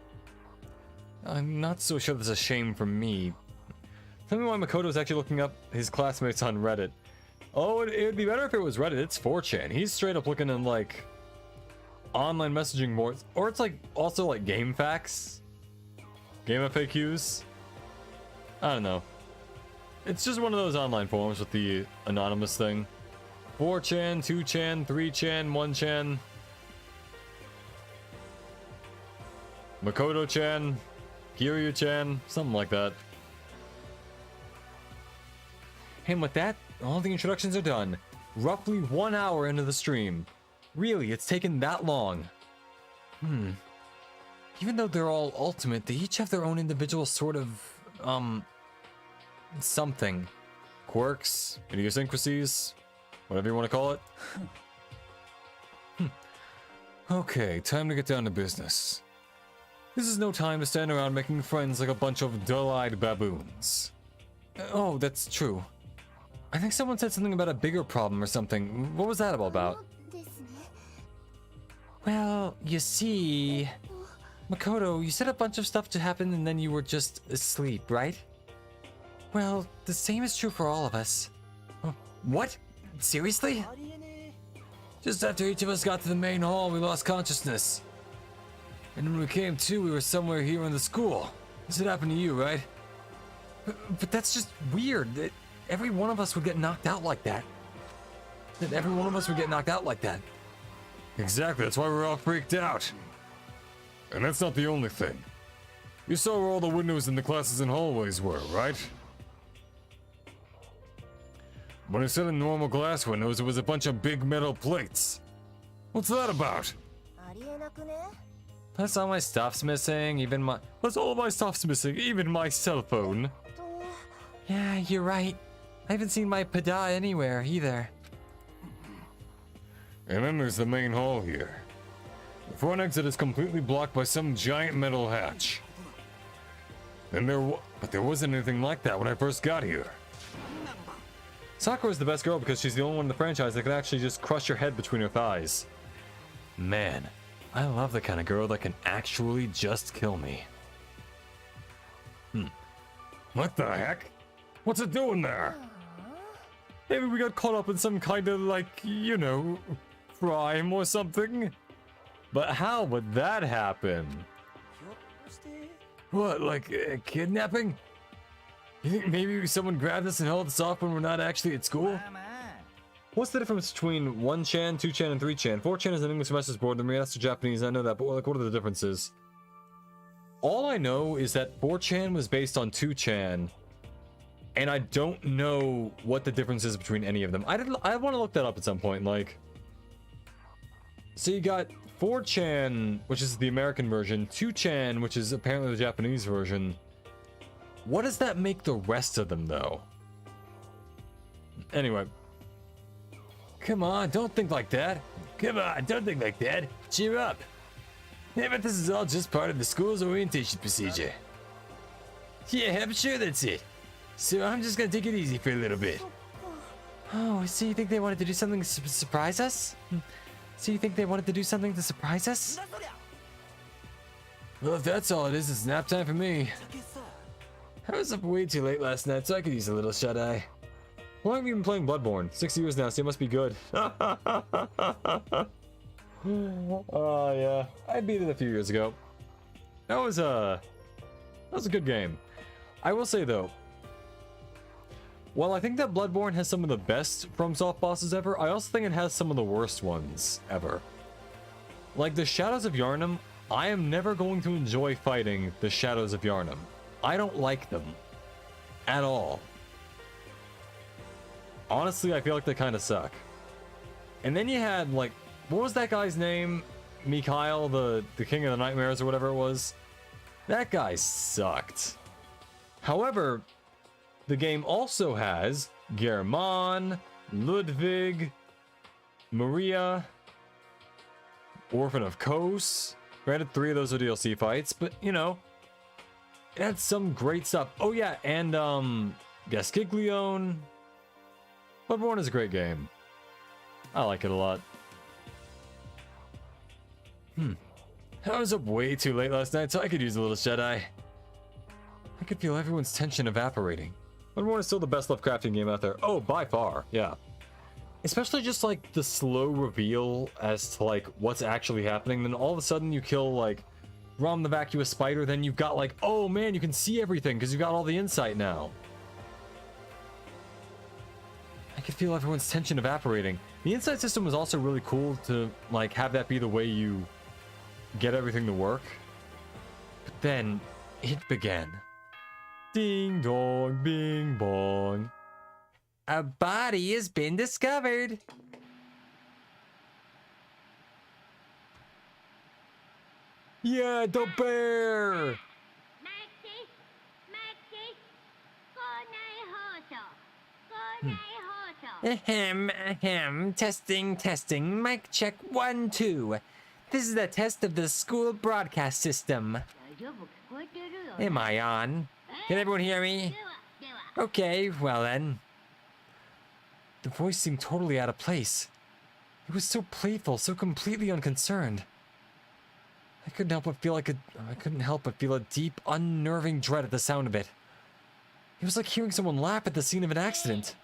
I'm not so sure that's a shame for me. Tell me why Makoto's actually looking up his classmates on Reddit. Oh, it would be better if it was Reddit. It's 4chan. He's straight up looking in, like, online messaging boards. Or it's, like, also, like, game facts. Game FAQs. I don't know. It's just one of those online forums with the anonymous thing. 4chan, 2chan, 3chan, 1chan. Makoto-chan. Kiryu-chan. Something like that. And with that, all the introductions are done. Roughly 1 hour into the stream. Really, it's taken that long. Even though they're all ultimate, they each have their own individual sort of, something. Quirks, idiosyncrasies, whatever you want to call it. Okay, time to get down to business. This is no time to stand around making friends like a bunch of dull-eyed baboons. Oh, that's true. I think someone said something about a bigger problem or something. What was that all about? Well, you see... Makoto, you said a bunch of stuff to happen and then you were just asleep, right? Well, the same is true for all of us. What? Seriously? Just after each of us got to the main hall, we lost consciousness. And when we came to, we were somewhere here in the school. This had happened to you, right? But that's just weird. Every one of us would get knocked out like that. Every one of us would get knocked out like that. Exactly, that's why we're all freaked out. And that's not the only thing. You saw where all the windows in the classes and hallways were, right? But instead of normal glass windows, it was a bunch of big metal plates. What's that about? That's all my stuff's missing, That's all my stuff's missing, even my cell phone. Yeah, you're right. I haven't seen my pada anywhere, either. And then there's the main hall here. The front exit is completely blocked by some giant metal hatch. But there wasn't anything like that when I first got here. Sakura is the best girl because she's the only one in the franchise that can actually just crush your head between her thighs. Man, I love the kind of girl that can actually just kill me. What the heck? What's it doing there? Maybe we got caught up in some kind of, like, you know, crime or something? But how would that happen? What, like kidnapping? You think maybe someone grabbed us and held us off when we're not actually at school? What's the difference between 1-chan, 2-chan, and 3-chan? 4-chan is an English message board, and that's Japanese, I know that, but like, what are the differences? All I know is that 4-chan was based on 2-chan, and I don't know what the difference is between any of them. I want to look that up at some point, like... So you got 4-chan, which is the American version, 2-chan, which is apparently the Japanese version. What does that make the rest of them, though? Anyway. Come on, don't think like that. Come on, don't think like that. Cheer up. Yeah, but this is all just part of the school's orientation procedure. Yeah, I'm sure that's it. So I'm just gonna take it easy for a little bit. Oh, so you think they wanted to do something to surprise us? So you think they wanted to do something to surprise us? Well, if that's all it is, it's nap time for me. I was up way too late last night, so I could use a little shut-eye. How long have you been playing Bloodborne? 6 years now, so it must be good. Oh, yeah. I beat it a few years ago. That was a good game. I will say, though, while I think that Bloodborne has some of the best FromSoft bosses ever, I also think it has some of the worst ones ever. Like the Shadows of Yharnam, I am never going to enjoy fighting the Shadows of Yharnam. I don't like them. At all. Honestly, I feel like they kind of suck. And then you had, like, what was that guy's name? Mikhail, the King of the Nightmares or whatever it was? That guy sucked. However, the game also has German, Ludwig, Maria, Orphan of Kos. Granted, 3 of those are DLC fights, but, you know, it had some great stuff. Oh yeah, and, Gaskiglione. Bloodborne is a great game. I like it a lot. I was up way too late last night, so I could use a little shut-eye. I could feel everyone's tension evaporating. Bloodborne is still the best Lovecraftian game out there. Oh, by far, yeah. Especially just, like, the slow reveal as to, like, what's actually happening. Then all of a sudden you kill, like, Rom the Vacuous Spider, then you've got, like, oh man, you can see everything because you've got all the insight now. I could feel everyone's tension evaporating. The insight system was also really cool to, like, have that be the way you get everything to work. But then it began. Ding dong, bing bong. A body has been discovered. Yeah, the bear! Ahem, ahem. Testing, testing. Mic check 1, 2. This is the test of the school broadcast system. Am I on? Can everyone hear me? Okay, well then. The voice seemed totally out of place. It was so playful, so completely unconcerned. I couldn't help but feel a deep, unnerving dread at the sound of it. It was like hearing someone laugh at the scene of an accident.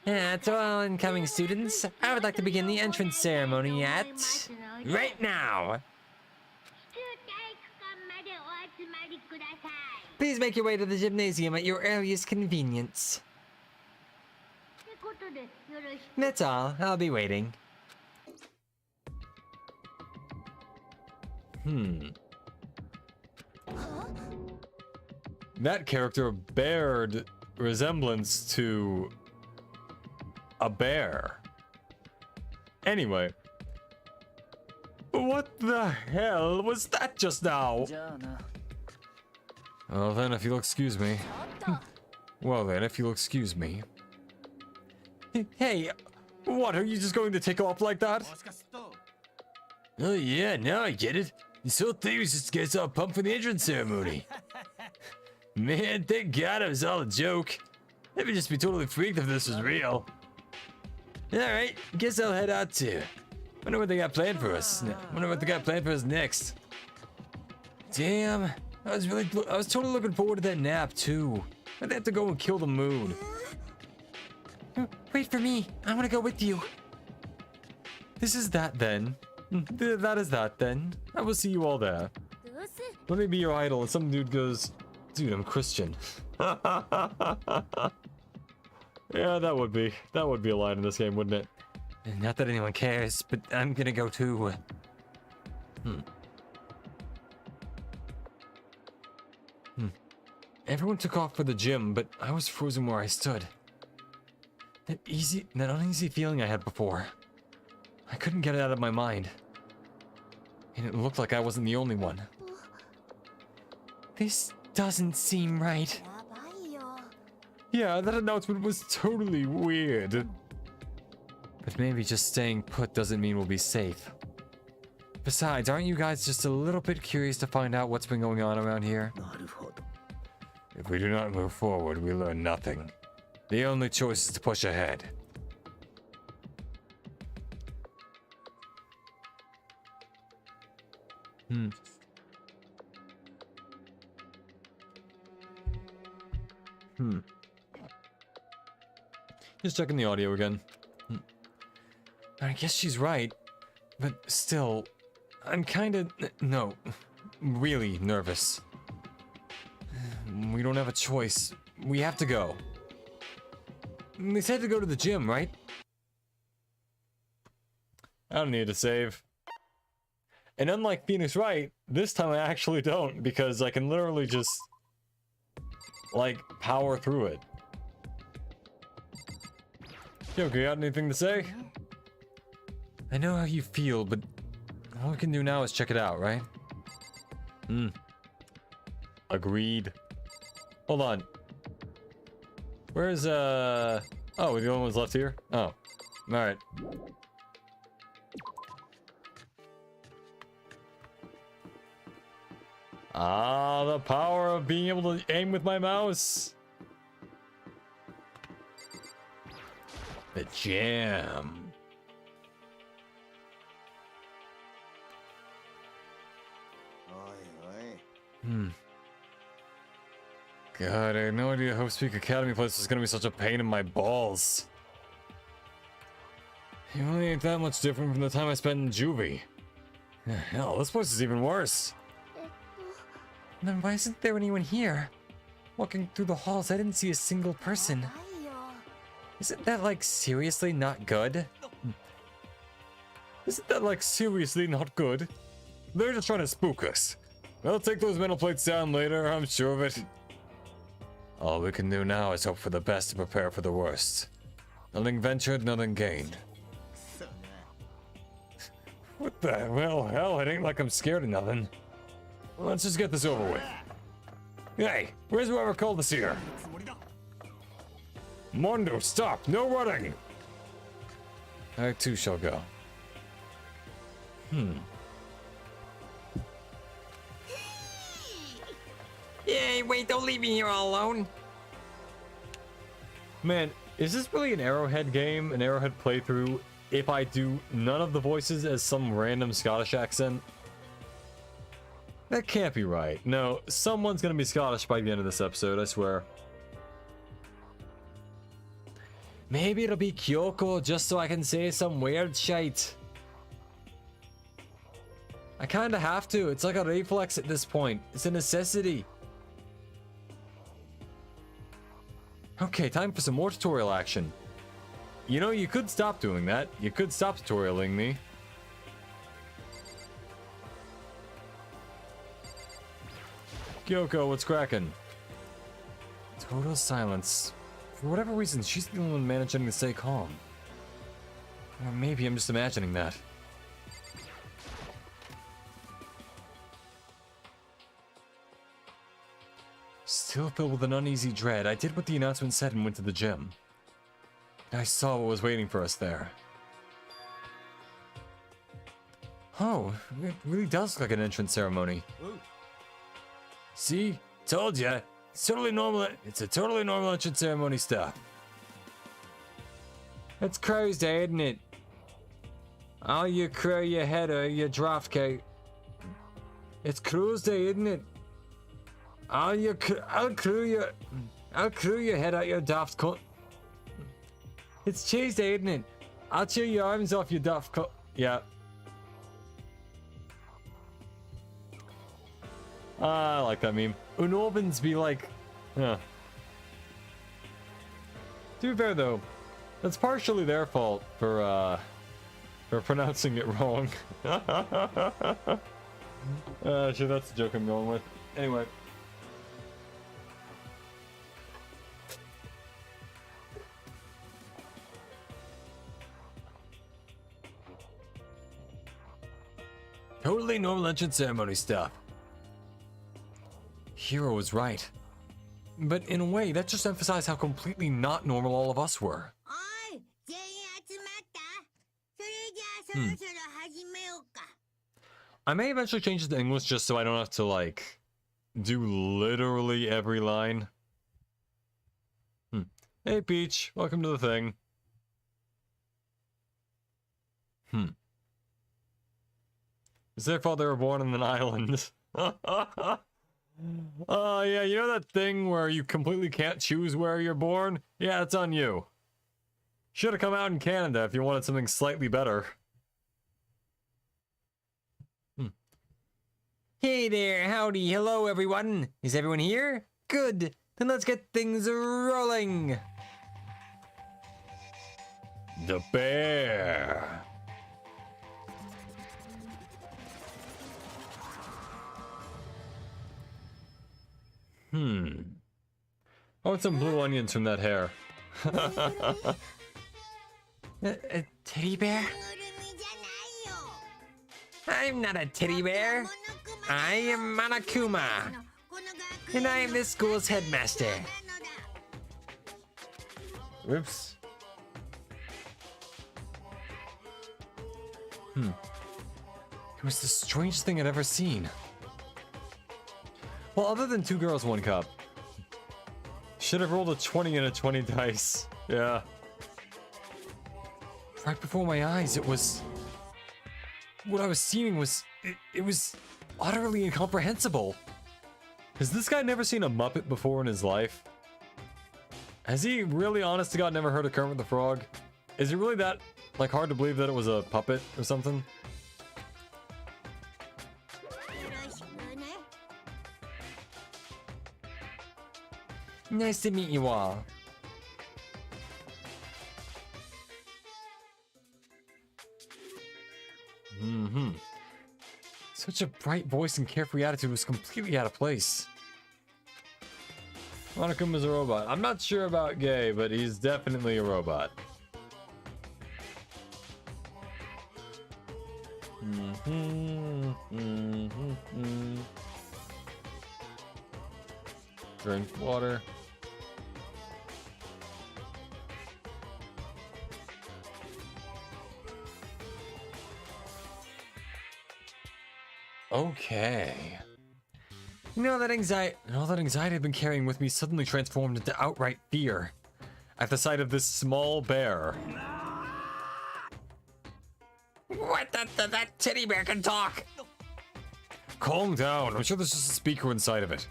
To all incoming students, I would like to begin the entrance ceremony right now. Please make your way to the gymnasium at your earliest convenience. That's all. I'll be waiting. That character bared resemblance to a bear. Anyway. What the hell was that just now? Well then, if you'll excuse me. Hey, what, are you just going to take off like that? Oh yeah, now I get it. This whole thing was just to get us all pumped for the entrance ceremony. Man, thank God it was all a joke. I would just be totally freaked if this was real. Alright, guess I'll head out too. Wonder what they got planned for us. Wonder what they got planned for us next. Damn, I was totally looking forward to that nap too. I'd have to go and kill the moon. Wait for me. I want to go with you. This is that then. That is that then. I will see you all there. Let me be your idol. And some dude goes, dude, I'm Christian. Yeah, that would be a line in this game, wouldn't it? Not that anyone cares, but I'm gonna go too. Everyone took off for the gym, but I was frozen where I stood. That uneasy feeling I had before. I couldn't get it out of my mind. And it looked like I wasn't the only one. This doesn't seem right. Yeah, that announcement was totally weird. But maybe just staying put doesn't mean we'll be safe. Besides, aren't you guys just a little bit curious to find out what's been going on around here? If we do not move forward, we learn nothing. The only choice is to push ahead. Just checking the audio again. I guess she's right. But still, I'm kinda... No, really nervous. We don't have a choice. We have to go. They said to go to the gym, right? I don't need to save. And unlike Phoenix Wright, this time I actually don't, because I can literally just, like, power through it. Yo, got anything to say? I know how you feel, but all we can do now is check it out, right? Agreed. Hold on. Where's, oh, we're the only ones left here? Oh. Alright. Ah, the power of being able to aim with my mouse. The jam. God, I had no idea Hope Speak Academy place was gonna be such a pain in my balls. It really ain't that much different from the time I spent in juvie. Hell, this place is even worse. Then why isn't there anyone here? Walking through the halls, I didn't see a single person. Isn't that, like, seriously not good? Isn't that, like, seriously not good? They're just trying to spook us. They'll take those metal plates down later, I'm sure of it. All we can do now is hope for the best and prepare for the worst. Nothing ventured, nothing gained. What the well, hell, it ain't like I'm scared of nothing. Let's just get this over with. Hey, where's whoever called us here? Mondo, stop! No running! I too shall go. Yay, wait, don't leave me here all alone. Man, is this really an Arrowhead game, an Arrowhead playthrough, if I do none of the voices as some random Scottish accent? That can't be right. No, someone's gonna be Scottish by the end of this episode, I swear. Maybe it'll be Kyoko just so I can say some weird shite. I kinda have to. It's like a reflex at this point. It's a necessity. Okay, time for some more tutorial action. You know, you could stop doing that. You could stop tutorialing me. Kyoko, what's cracking? Total silence. For whatever reason, she's the only one managing to stay calm. Or maybe I'm just imagining that. Still filled with an uneasy dread, I did what the announcement said and went to the gym. I saw what was waiting for us there. Oh, it really does look like an entrance ceremony. See? Told ya. It's totally normal. It's a totally normal entrance ceremony stuff. It's Crow's Day, isn't it? All you crow your head or your draft coat. It's Crow's Day, isn't it? I'll crew your head out your daft coat. It's Tuesday, isn't it? I'll chew your arms off your daft coat. Yeah. I like that meme. Unorbans be like, huh. To be fair though, that's partially their fault for pronouncing it wrong. Sure, that's the joke I'm going with. Anyway. Totally normal entrance ceremony stuff. Hero was right. But in a way, that just emphasized how completely not normal all of us were. I may eventually change it to English just so I don't have to, like, do literally every line. Hey, Peach. Welcome to the thing. It's their fault they were born on an island. Oh, yeah, you know that thing where you completely can't choose where you're born? Yeah, it's on you. Should have come out in Canada if you wanted something slightly better. Hey there, howdy, hello everyone. Is everyone here? Good. Then let's get things rolling. The bear. I want some blue onions from that hair. Teddy bear? I'm not a teddy bear. I am Monokuma. And I am this school's headmaster. Whoops. It was the strangest thing I'd ever seen. Well, other than 2 girls, 1 cup. Should have rolled a 20 and a 20 dice. Yeah. Right before my eyes, it was... What I was seeing was... It was utterly incomprehensible. Has this guy never seen a Muppet before in his life? Has he really, honest to God, never heard of Kermit the Frog? Is it really that, like, hard to believe that it was a puppet or something? Nice to meet you all. Such a bright voice and carefree attitude was completely out of place. Monokuma's a robot. I'm not sure about gay, but he's definitely a robot. Drink water. Okay. You know that anxiety. And all that anxiety I've been carrying with me suddenly transformed into outright fear at the sight of this small bear. What? That teddy bear can talk. Calm down. I'm sure there's just a speaker inside of it.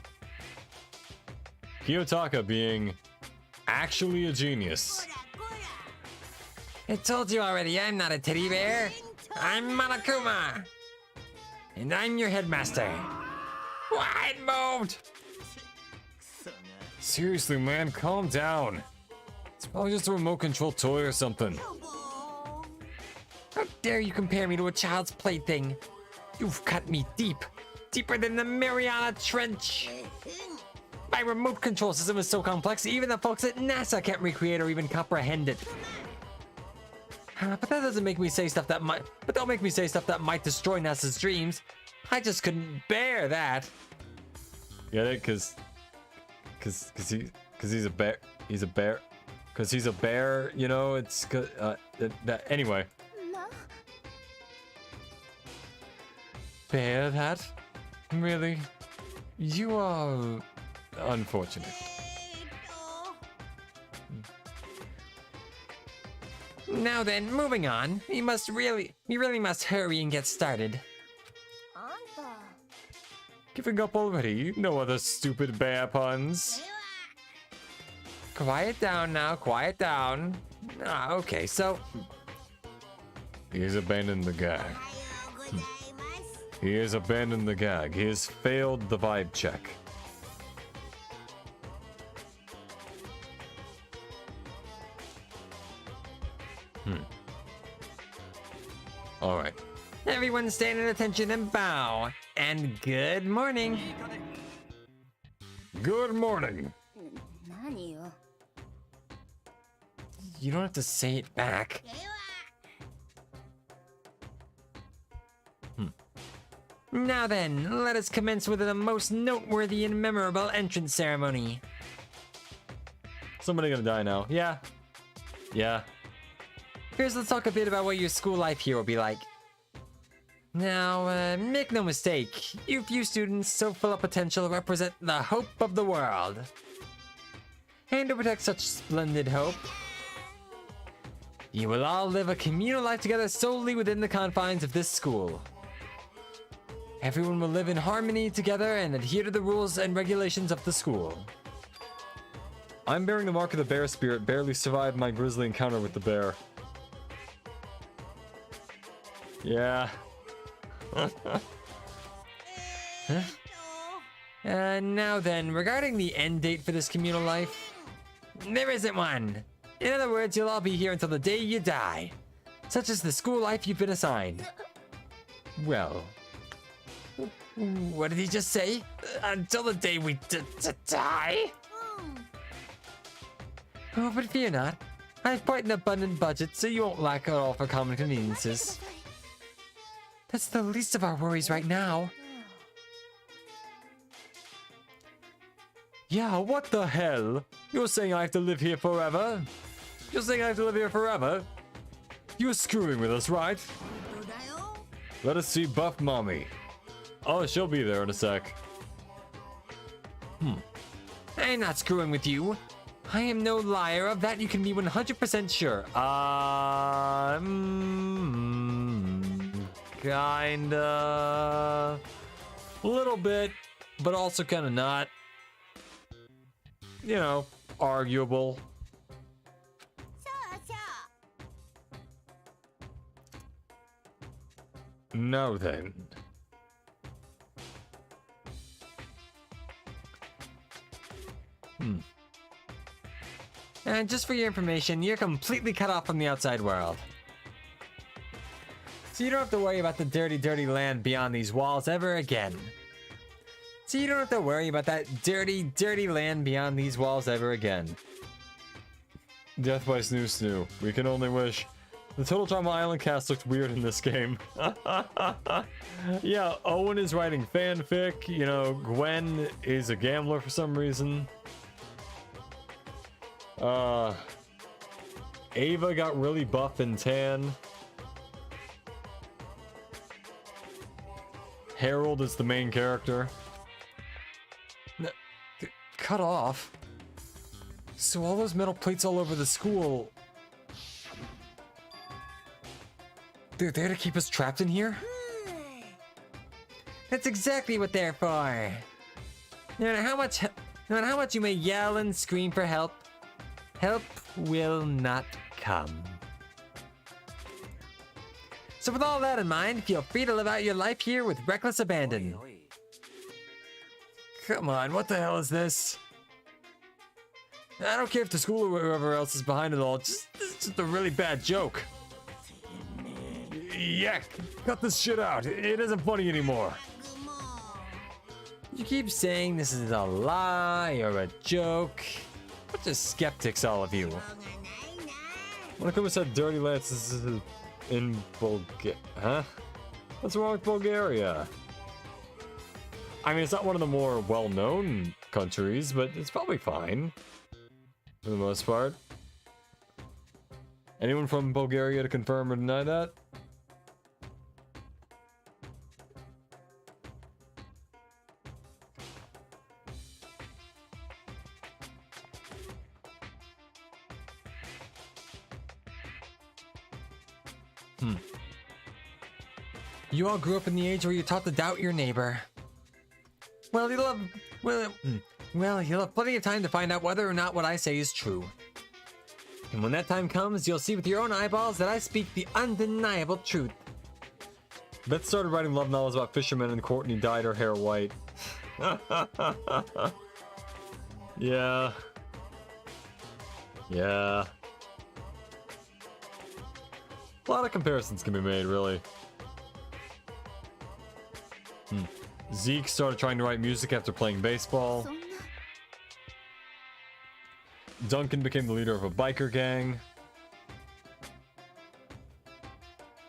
Kiyotaka being actually a genius. I told you already, I'm not a teddy bear. I'm Monokuma. And I'm your headmaster. Wide moved. Seriously, man, calm down. It's probably just a remote control toy or something. How dare you compare me to a child's plaything? You've cut me deep. Deeper than the Mariana Trench. My remote control system is so complex, even the folks at NASA can't recreate or even comprehend it. But that doesn't make me say stuff that might. But don't make me say stuff that might destroy NASA's dreams. I just couldn't bear that. Get it? Cause he's a bear. He's a bear. Cause he's a bear. You know. It's anyway. bear that? Really? You are unfortunate. Now then, moving on. We really must hurry and get started. Giving up already? No other stupid bear puns. Quiet down now, quiet down. Okay, so He has abandoned the gag. He has abandoned the gag. He has failed the vibe check. Alright. everyone stand at attention and bow. And good morning. Good morning. 何よ You don't have to say it back. Now then, let us commence with the most noteworthy and memorable entrance ceremony. Somebody gonna die now. Yeah. Yeah. First, let's talk a bit about what your school life here will be like. Now, make no mistake, you few students so full of potential represent the hope of the world. And to protect such splendid hope, you will all live a communal life together solely within the confines of this school. Everyone will live in harmony together and adhere to the rules and regulations of the school. I'm bearing the mark of the bear spirit, barely survived my grisly encounter with the bear. Yeah. Now then, regarding the end date for this communal life, there isn't one. In other words, you'll all be here until the day you die. Such is the school life you've been assigned. Well. What did he just say? Until the day we die? Oh, but fear not. I have quite an abundant budget, so you won't lack at all for common conveniences. That's the least of our worries right now. Yeah, what the hell? You're saying I have to live here forever? You're saying I have to live here forever? You're screwing with us, right? Let us see Buff Mommy. Oh, she'll be there in a sec. I'm not screwing with you. I am no liar, of that you can be 100% sure. Kinda. A little bit, but also kinda not. You know, arguable. Now then. And just for your information, you're completely cut off from the outside world. So you don't have to worry about the dirty, dirty land beyond these walls ever again. So you don't have to worry about that dirty, dirty land beyond these walls ever again. Death by Snoo Snoo. We can only wish. The Total Drama Island cast looked weird in this game. Yeah, Owen is writing fanfic. You know, Gwen is a gambler for some reason. Ava got really buff and tan. Harold is the main character. Cut off? So all those metal plates all over the school, they're there to keep us trapped in here? That's exactly what they're for. No matter how much you may yell and scream for help, help will not come. So with all that in mind, feel free to live out your life here with reckless abandon. Come on, what the hell is this? I don't care if the school or whoever else is behind it all. It's just a really bad joke. Yeah, cut this shit out. It isn't funny anymore. You keep saying this is a lie or a joke. Bunch of skeptics, all of you. When it comes to dirty Lance, this is in Bulgaria. Huh? What's wrong with Bulgaria? I mean, it's not one of the more well-known countries, but it's probably fine. For the most part. Anyone from Bulgaria to confirm or deny that? You all grew up in the age where you're taught to doubt your neighbor. Well, you'll have plenty of time to find out whether or not what I say is true. And when that time comes, you'll see with your own eyeballs that I speak the undeniable truth. Beth started writing love novels about fishermen and Courtney dyed her hair white. Yeah. Yeah. A lot of comparisons can be made, really. Zeke started trying to write music after playing baseball. Duncan became the leader of a biker gang.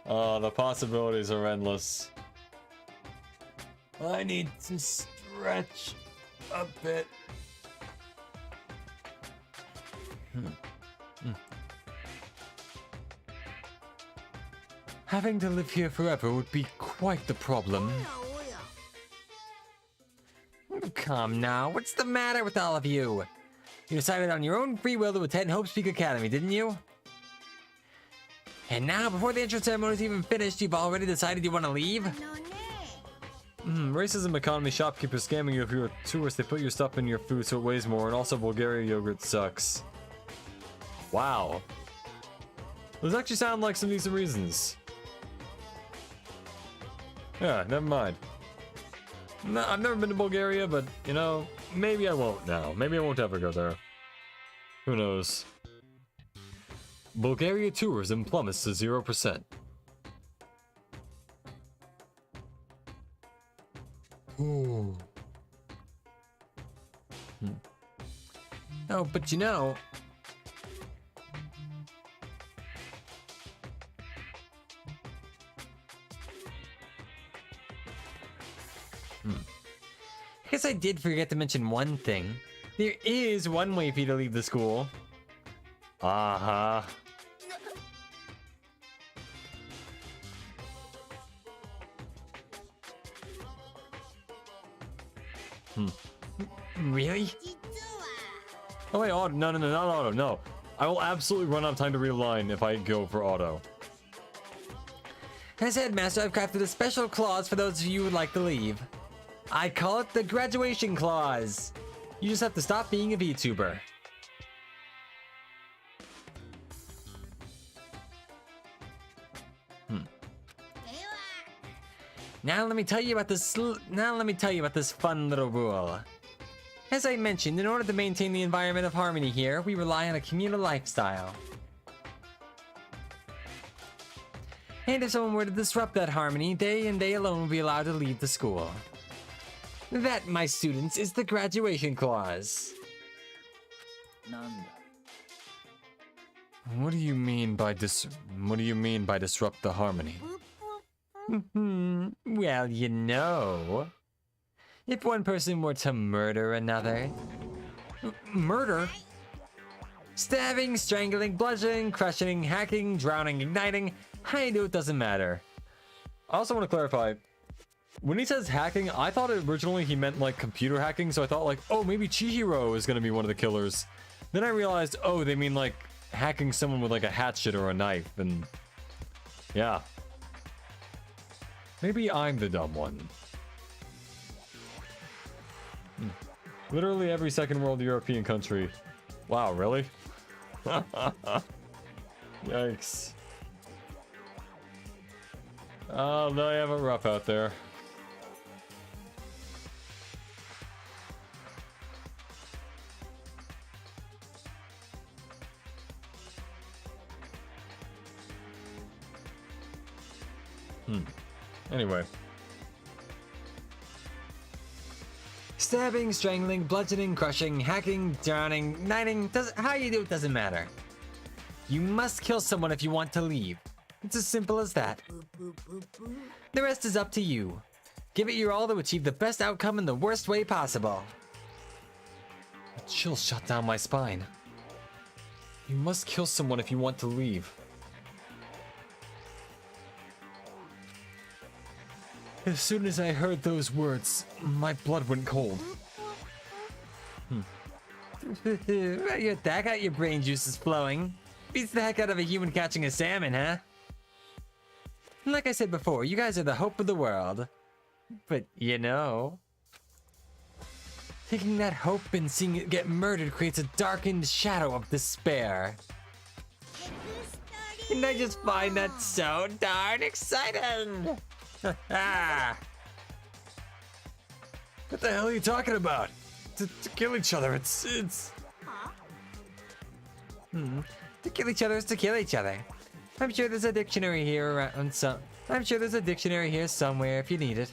The possibilities are endless. I need to stretch a bit. Having to live here forever would be quite the problem. Come now, what's the matter with all of you? You decided on your own free will to attend Hope Speak Academy, didn't you? And now, before the entrance ceremony is even finished, you've already decided you want to leave? Racism economy, shopkeepers scamming you if you're a tourist. They put your stuff in your food so it weighs more, and also Bulgaria yogurt sucks. Wow. Those actually sound like some decent reasons. Yeah, never mind. No, I've never been to Bulgaria, but, you know, maybe I won't now. Maybe I won't ever go there. Who knows? Bulgaria tourism plummets to 0%. Ooh. Oh, but you know... I guess I did forget to mention one thing. There is one way for you to leave the school. Uh-huh. Really? Oh wait, auto. No, not auto, no. I will absolutely run out of time to read a line if I go for auto. As headmaster, I've crafted a special clause for those of you who would like to leave. I call it the graduation clause. You just have to stop being a VTuber. Now let me tell you about this fun little rule. As I mentioned, in order to maintain the environment of harmony here, we rely on a communal lifestyle. And if someone were to disrupt that harmony, they and they alone will be allowed to leave the school. That, my students, is the graduation clause. What do you mean by disrupt the harmony? Well, you know, if one person were to murder another... Murder? Stabbing, strangling, bludgeoning, crushing, hacking, drowning, igniting, I know it doesn't matter. I also want to clarify, when he says hacking, I thought originally he meant like computer hacking, so I thought like, oh, maybe Chihiro is going to be one of the killers. Then I realized, oh, they mean like hacking someone with like a hatchet or a knife, and yeah. Maybe I'm the dumb one. Literally every second world European country. Wow, really? Yikes. Oh, they have it rough out there. Anyway. Stabbing, strangling, bludgeoning, crushing, hacking, drowning, igniting, how you do it doesn't matter. You must kill someone if you want to leave. It's as simple as that. The rest is up to you. Give it your all to achieve the best outcome in the worst way possible. A chill shot down my spine. You must kill someone if you want to leave. As soon as I heard those words, my blood went cold. That got your brain juices flowing. Beats the heck out of a human catching a salmon, huh? Like I said before, you guys are the hope of the world. But, you know... taking that hope and seeing it get murdered creates a darkened shadow of despair. And I just find that so darn exciting! What the hell are you talking about? To kill each other, it's... To kill each other is to kill each other. I'm sure there's a dictionary here around some... I'm sure there's a dictionary here somewhere if you need it.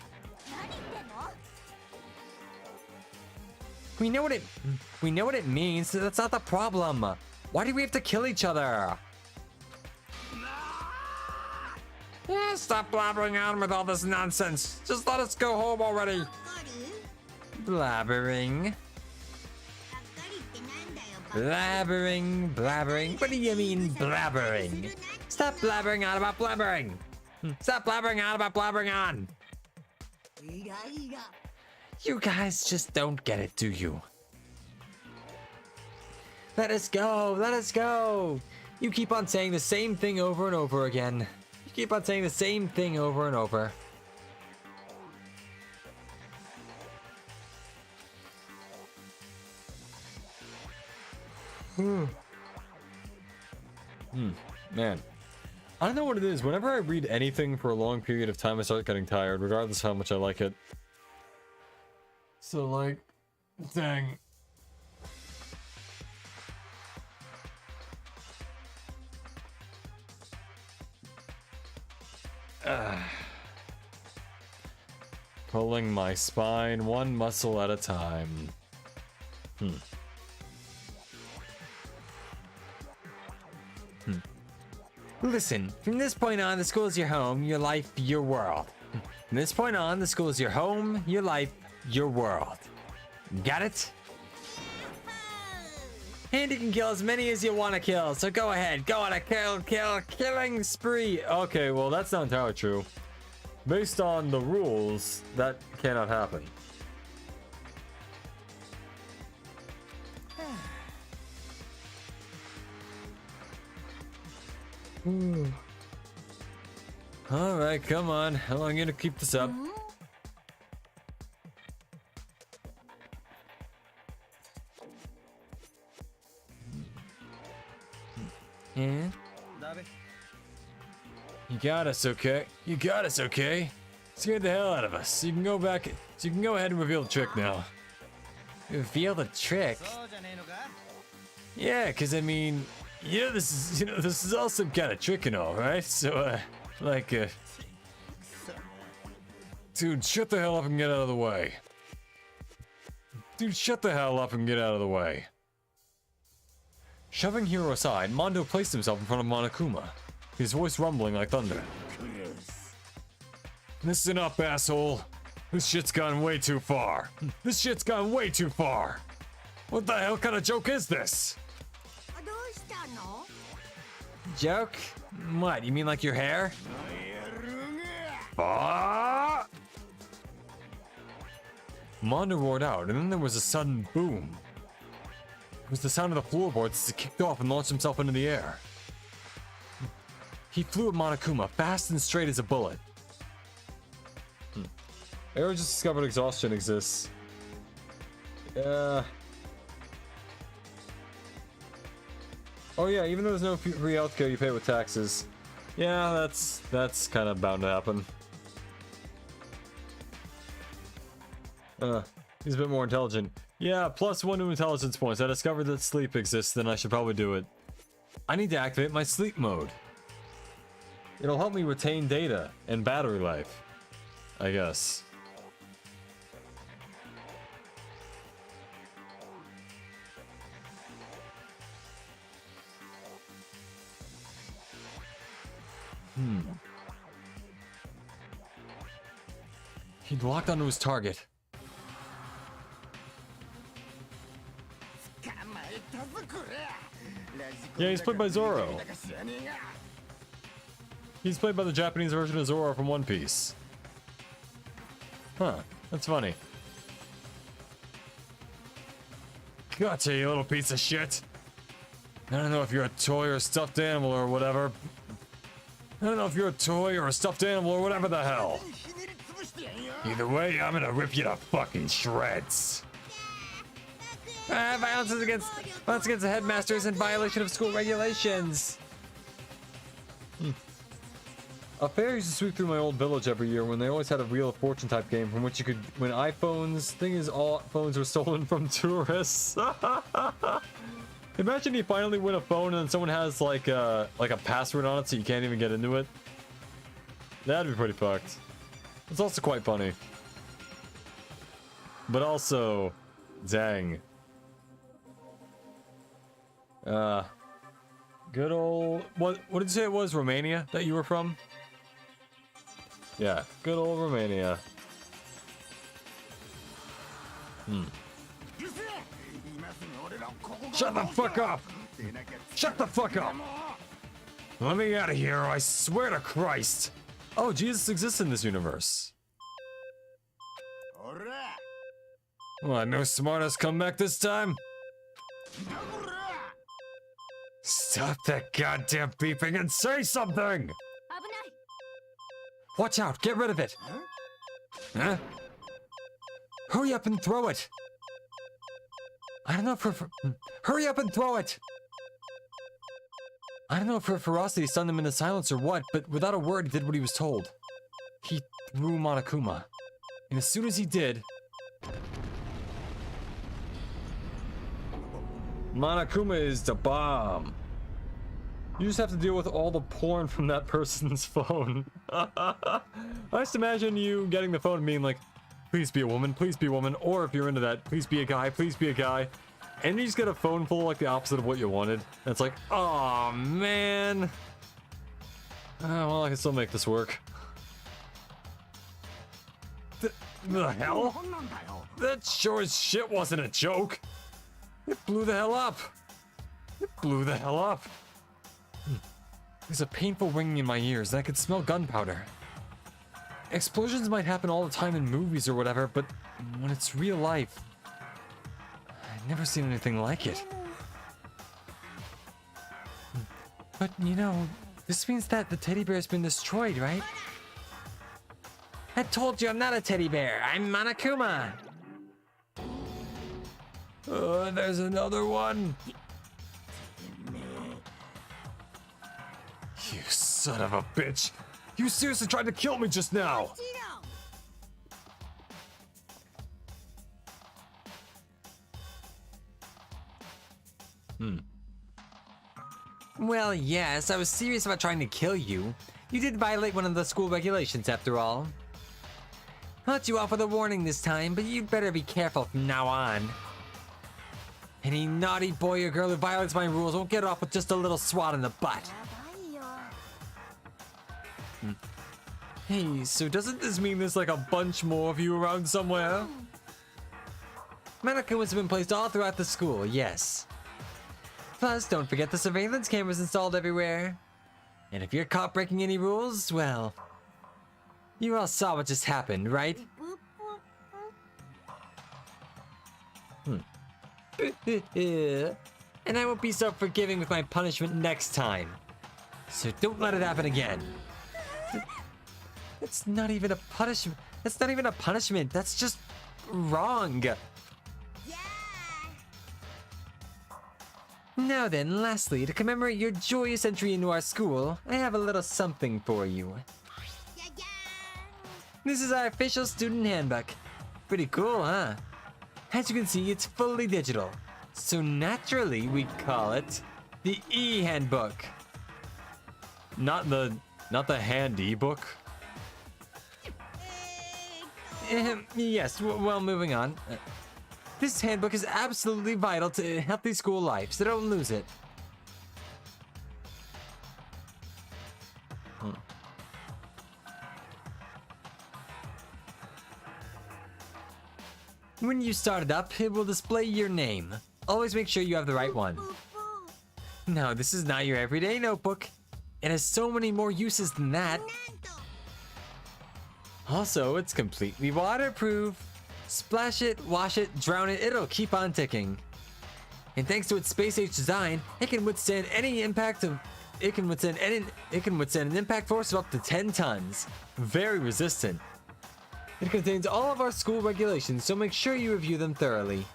We know what it means, so that's not the problem. Why do we have to kill each other? Yeah, stop blabbering on with all this nonsense. Just let us go home already. Blabbering. Blabbering. What do you mean blabbering? Stop blabbering on about blabbering. Stop blabbering on about blabbering on. You guys just don't get it, do you? Let us go. Let us go. You keep on saying the same thing over and over again. You keep on saying the same thing over and over. Man. I don't know what it is. Whenever I read anything for a long period of time, I start getting tired, regardless of how much I like it. So, like, dang. Pulling my spine one muscle at a time. Listen, from this point on, the school is your home, your life, your world. From this point on, the school is your home, your life, your world. Got it? And you can kill as many as you want to kill, so go ahead, go on a killing spree. Okay, well, that's not entirely true. Based on the rules, that cannot happen. Alright, come on. How long are you gonna keep this up? Yeah? You got us, okay? You got us, okay? Scared the hell out of us. So you can go back. So you can go ahead and reveal the trick now. Reveal the trick? Yeah, cause I mean, this is all some kind of trick and all, right? So, dude, shut the hell up and get out of the way. Dude, shut the hell up and get out of the way. Shoving Hiro aside, Mondo placed himself in front of Monokuma, his voice rumbling like thunder. Listen up, asshole. This shit's gone way too far. This shit's gone way too far. What the hell kind of joke is this? Joke? What, you mean like your hair? Ah! Mondo roared out, and then there was a sudden boom. It was the sound of the floorboards as he kicked off and launched himself into the air. He flew at Monokuma, fast and straight as a bullet. Arrow just discovered exhaustion exists. Oh yeah, even though there's no free healthcare, you pay with taxes. Yeah, that's kind of bound to happen. He's a bit more intelligent. Yeah, +1 to intelligence points. I discovered that sleep exists, then I should probably do it. I need to activate my sleep mode. It'll help me retain data and battery life, I guess. He'd locked onto his target. Yeah, he's played by Zoro. He's played by the Japanese version of Zoro from One Piece. Huh, that's funny. Gotcha, you little piece of shit. I don't know if you're a toy or a stuffed animal or whatever. I don't know if you're a toy or a stuffed animal or whatever the hell. Either way, I'm gonna rip you to fucking shreds. Violence against the headmasters in violation of school regulations. A fair used to sweep through my old village every year when they always had a Wheel of Fortune type game from which you could win iPhones. Thing is, all phones were stolen from tourists. Imagine you finally win a phone and then someone has like a password on it so you can't even get into it. That'd be pretty fucked. It's also quite funny. But also, dang. Good old, what did you say it was? Romania that you were from? Yeah, good old Romania. Shut the fuck up! Shut the fuck up! Let me out of here, I swear to Christ! Oh, Jesus exists in this universe. What, no smartass come back this time? Stop that goddamn beeping and say something! Watch out, get rid of it! Huh? Hurry up and throw it! I don't know if hurry up and throw it! I don't know if her ferocity stunned him into silence or what, but without a word he did what he was told. He threw Monokuma. And as soon as he did... Monokuma is the bomb. You just have to deal with all the porn from that person's phone. I just imagine you getting the phone and being like, please be a woman, please be a woman, or if you're into that, please be a guy, please be a guy. And you just get a phone full like the opposite of what you wanted. And it's like, oh man. Well, I can still make this work. The hell? That sure as shit wasn't a joke. It blew the hell up. It blew the hell up. There's a painful ringing in my ears and I could smell gunpowder. Explosions might happen all the time in movies or whatever, but when it's real life, I've never seen anything like it. But you know, this means that the teddy bear's been destroyed, right? I told you I'm not a teddy bear. I'm Monokuma. There's another one. You son of a bitch. You seriously tried to kill me just now. Well, yes, I was serious about trying to kill you. You did violate one of the school regulations, after all. I'll let you off with a warning this time, but you'd better be careful from now on. Any naughty boy or girl who violates my rules won't get off with just a little swat in the butt. Hey, so doesn't this mean there's like a bunch more of you around somewhere? Monokumas have been placed all throughout the school, yes. Plus, don't forget the surveillance cameras installed everywhere. And if you're caught breaking any rules, well, you all saw what just happened, right? And I won't be so forgiving with my punishment next time. So don't let it happen again. It's not even a punishment. That's not even a punishment. That's just wrong. Now then, lastly, to commemorate your joyous entry into our school, I have a little something for you. This is our official student handbook. Pretty cool, huh? As you can see, it's fully digital. So naturally, we call it the e-handbook. Not the handy book. Yes, well, moving on. This handbook is absolutely vital to a healthy school life, so don't lose it. When you start it up, it will display your name. Always make sure you have the right one. No, this is not your everyday notebook. It has so many more uses than that. Also, it's completely waterproof. Splash it, wash it, drown it, it'll keep on ticking. And thanks to its space-age design, it can withstand any impact of it can withstand an impact force of up to 10 tons. Very resistant. It contains all of our school regulations, so make sure you review them thoroughly.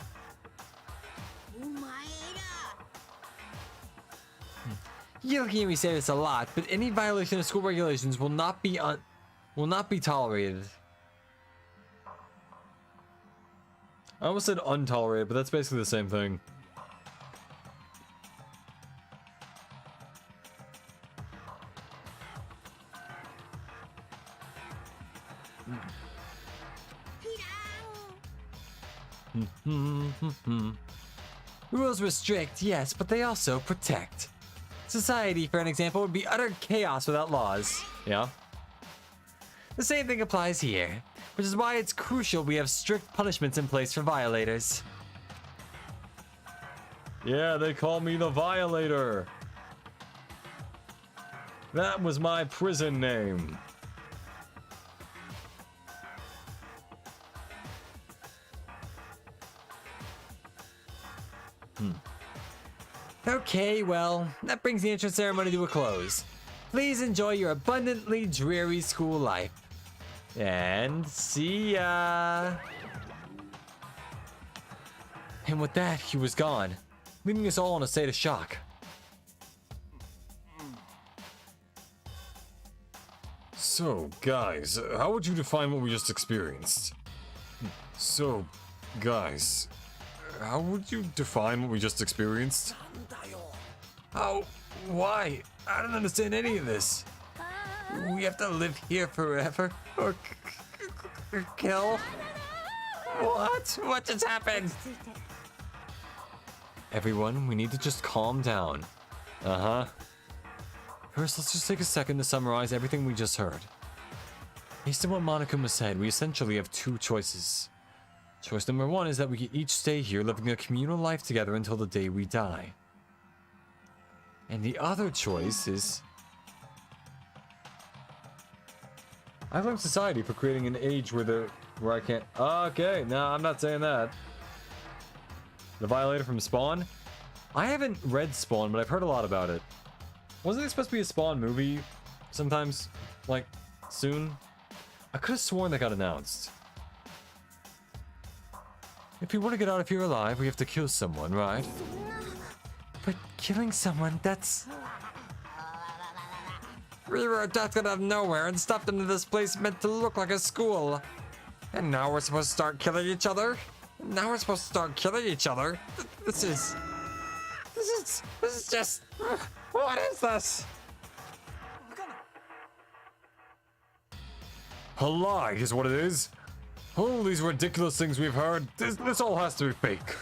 You'll hear me say this a lot, but any violation of school regulations will not be tolerated. I almost said untolerated, but that's basically the same thing. Rules restrict, yes, but they also protect. Society, for an example, would be utter chaos without laws. Yeah. The same thing applies here, which is why it's crucial we have strict punishments in place for violators. Yeah, they call me the Violator. That was my prison name. Okay, well, that brings the entrance ceremony to a close. Please enjoy your abundantly dreary school life. And see ya! And with that, he was gone, leaving us all in a state of shock. So, guys, how would you define what we just experienced? So, guys, how would you define what we just experienced? How? Why? I don't understand any of this. We have to live here forever? Or kill? What? What just happened? Everyone, we need to just calm down. Uh-huh. First, let's just take a second to summarize everything we just heard. Based on what Monokuma said, we essentially have two choices. Choice number one is that we can each stay here living a communal life together until the day we die. And the other choice is... I blame society for creating an age where I can't... Okay, no, I'm not saying that. The Violator from Spawn? I haven't read Spawn, but I've heard a lot about it. Wasn't there supposed to be a Spawn movie sometimes? Like, soon? I could have sworn that got announced. If we want to get out of here alive, we have to kill someone, right? But killing someone, that's... We were adopted out of nowhere and stuffed into this place meant to look like a school. And now we're supposed to start killing each other? Now we're supposed to start killing each other? This is just... What is this? A lie is what it is. All these ridiculous things we've heard, this all has to be fake.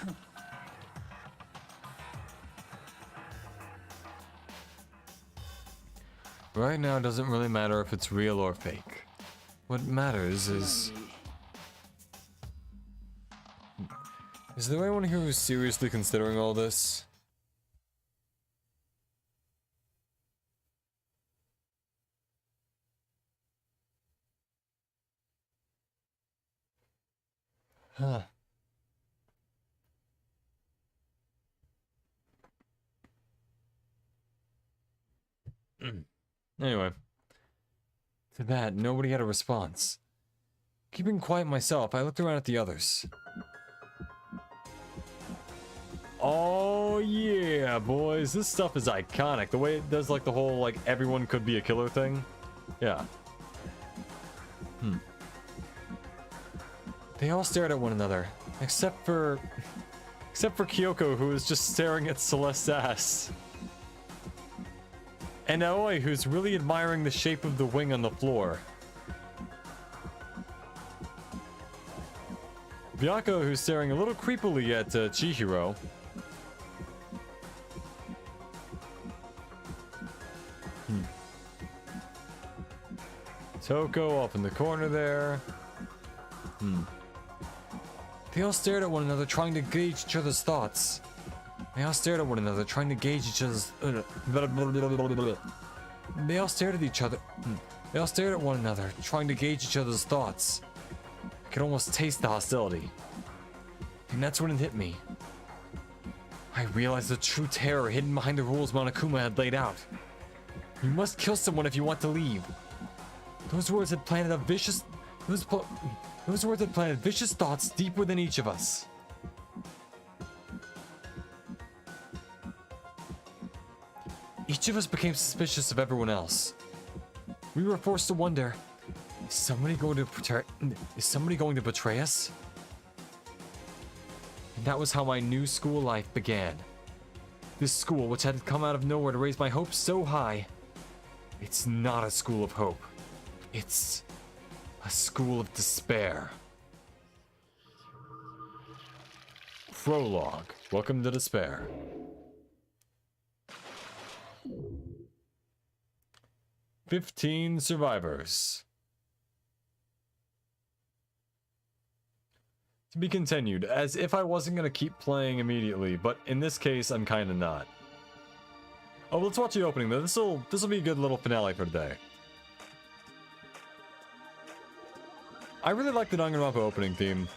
Right now, it doesn't really matter if it's real or fake. What matters is... Is there anyone here who's seriously considering all this? Huh. Anyway. To that, nobody had a response. Keeping quiet myself, I looked around at the others. Oh yeah, boys. This stuff is iconic. The way it does like the whole like everyone could be a killer thing. Yeah. They all stared at one another, except for Kyoko, who is just staring at Celeste's ass. And Aoi, who's really admiring the shape of the wing on the floor. Byako, who's staring a little creepily at Chihiro. Toko off in the corner there. They all stared at one another, trying to gauge each other's thoughts. They all stared at one another, trying to gauge each other's... They all stared at each other... They all stared at one another, trying to gauge each other's thoughts. I could almost taste the hostility. And that's when it hit me. I realized the true terror hidden behind the rules Monokuma had laid out. You must kill someone if you want to leave. Those words had planted a vicious... Those words had planted vicious thoughts deep within each of us. Each of us became suspicious of everyone else. We were forced to wonder, is somebody going to betray us? And that was how my new school life began. This school, which had come out of nowhere to raise my hopes so high, it's not a school of hope. It's a school of despair. Prologue. Welcome to despair. "15 survivors. To be continued, as if I wasn't gonna keep playing immediately, but in this case, I'm kinda not. Oh, let's watch the opening though. This'll be a good little finale for today. I really like the Danganronpa opening theme.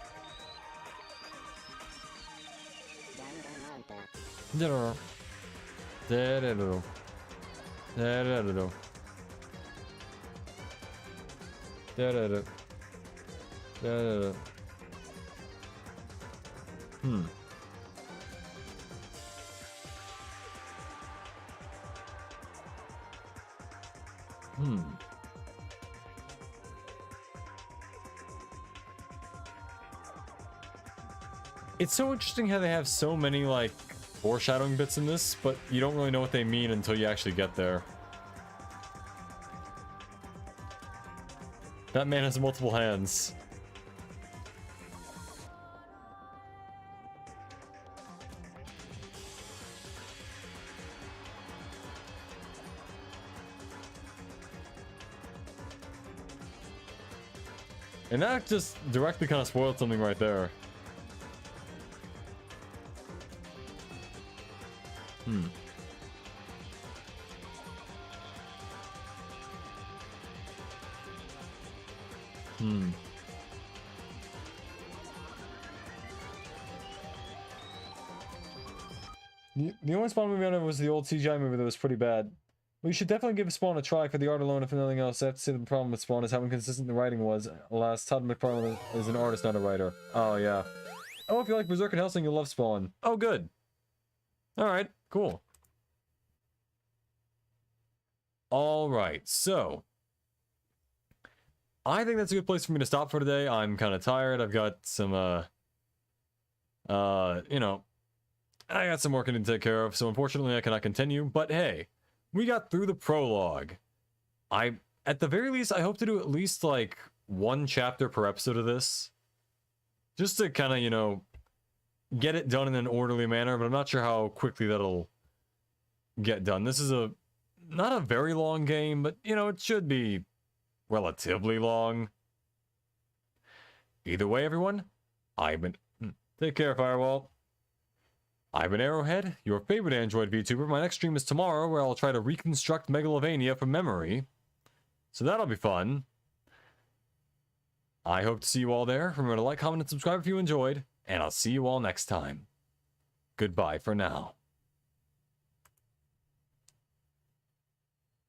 It's so interesting how they have so many, like, foreshadowing bits in this, but you don't really know what they mean until you actually get there. That man has multiple hands. And that just directly kind of spoiled something right there. The only Spawn movie I know was the old CGI movie that was pretty bad. We should definitely give Spawn a try for the art alone, if nothing else. I have to say the problem with Spawn is how inconsistent the writing was. Alas, Todd McFarlane is an artist, not a writer. Oh, yeah. Oh, if you like Berserk and Hellsing, you'll love Spawn. Oh, good. Alright, cool. Alright, so... I think that's a good place for me to stop for today. I'm kind of tired. I've got some, you know... I got some work to take care of, so unfortunately I cannot continue. But hey, we got through the prologue. At the very least, I hope to do at least, like, 1 chapter per episode of this. Just to kind of, you know, get it done in an orderly manner, but I'm not sure how quickly that'll get done. This is not a very long game, but, you know, it should be relatively long. Either way, everyone, take care, Firewall. I've been Arrowhead, your favorite Android VTuber. My next stream is tomorrow, where I'll try to reconstruct Megalovania from memory. So that'll be fun. I hope to see you all there. Remember to like, comment, and subscribe if you enjoyed. And I'll see you all next time. Goodbye for now.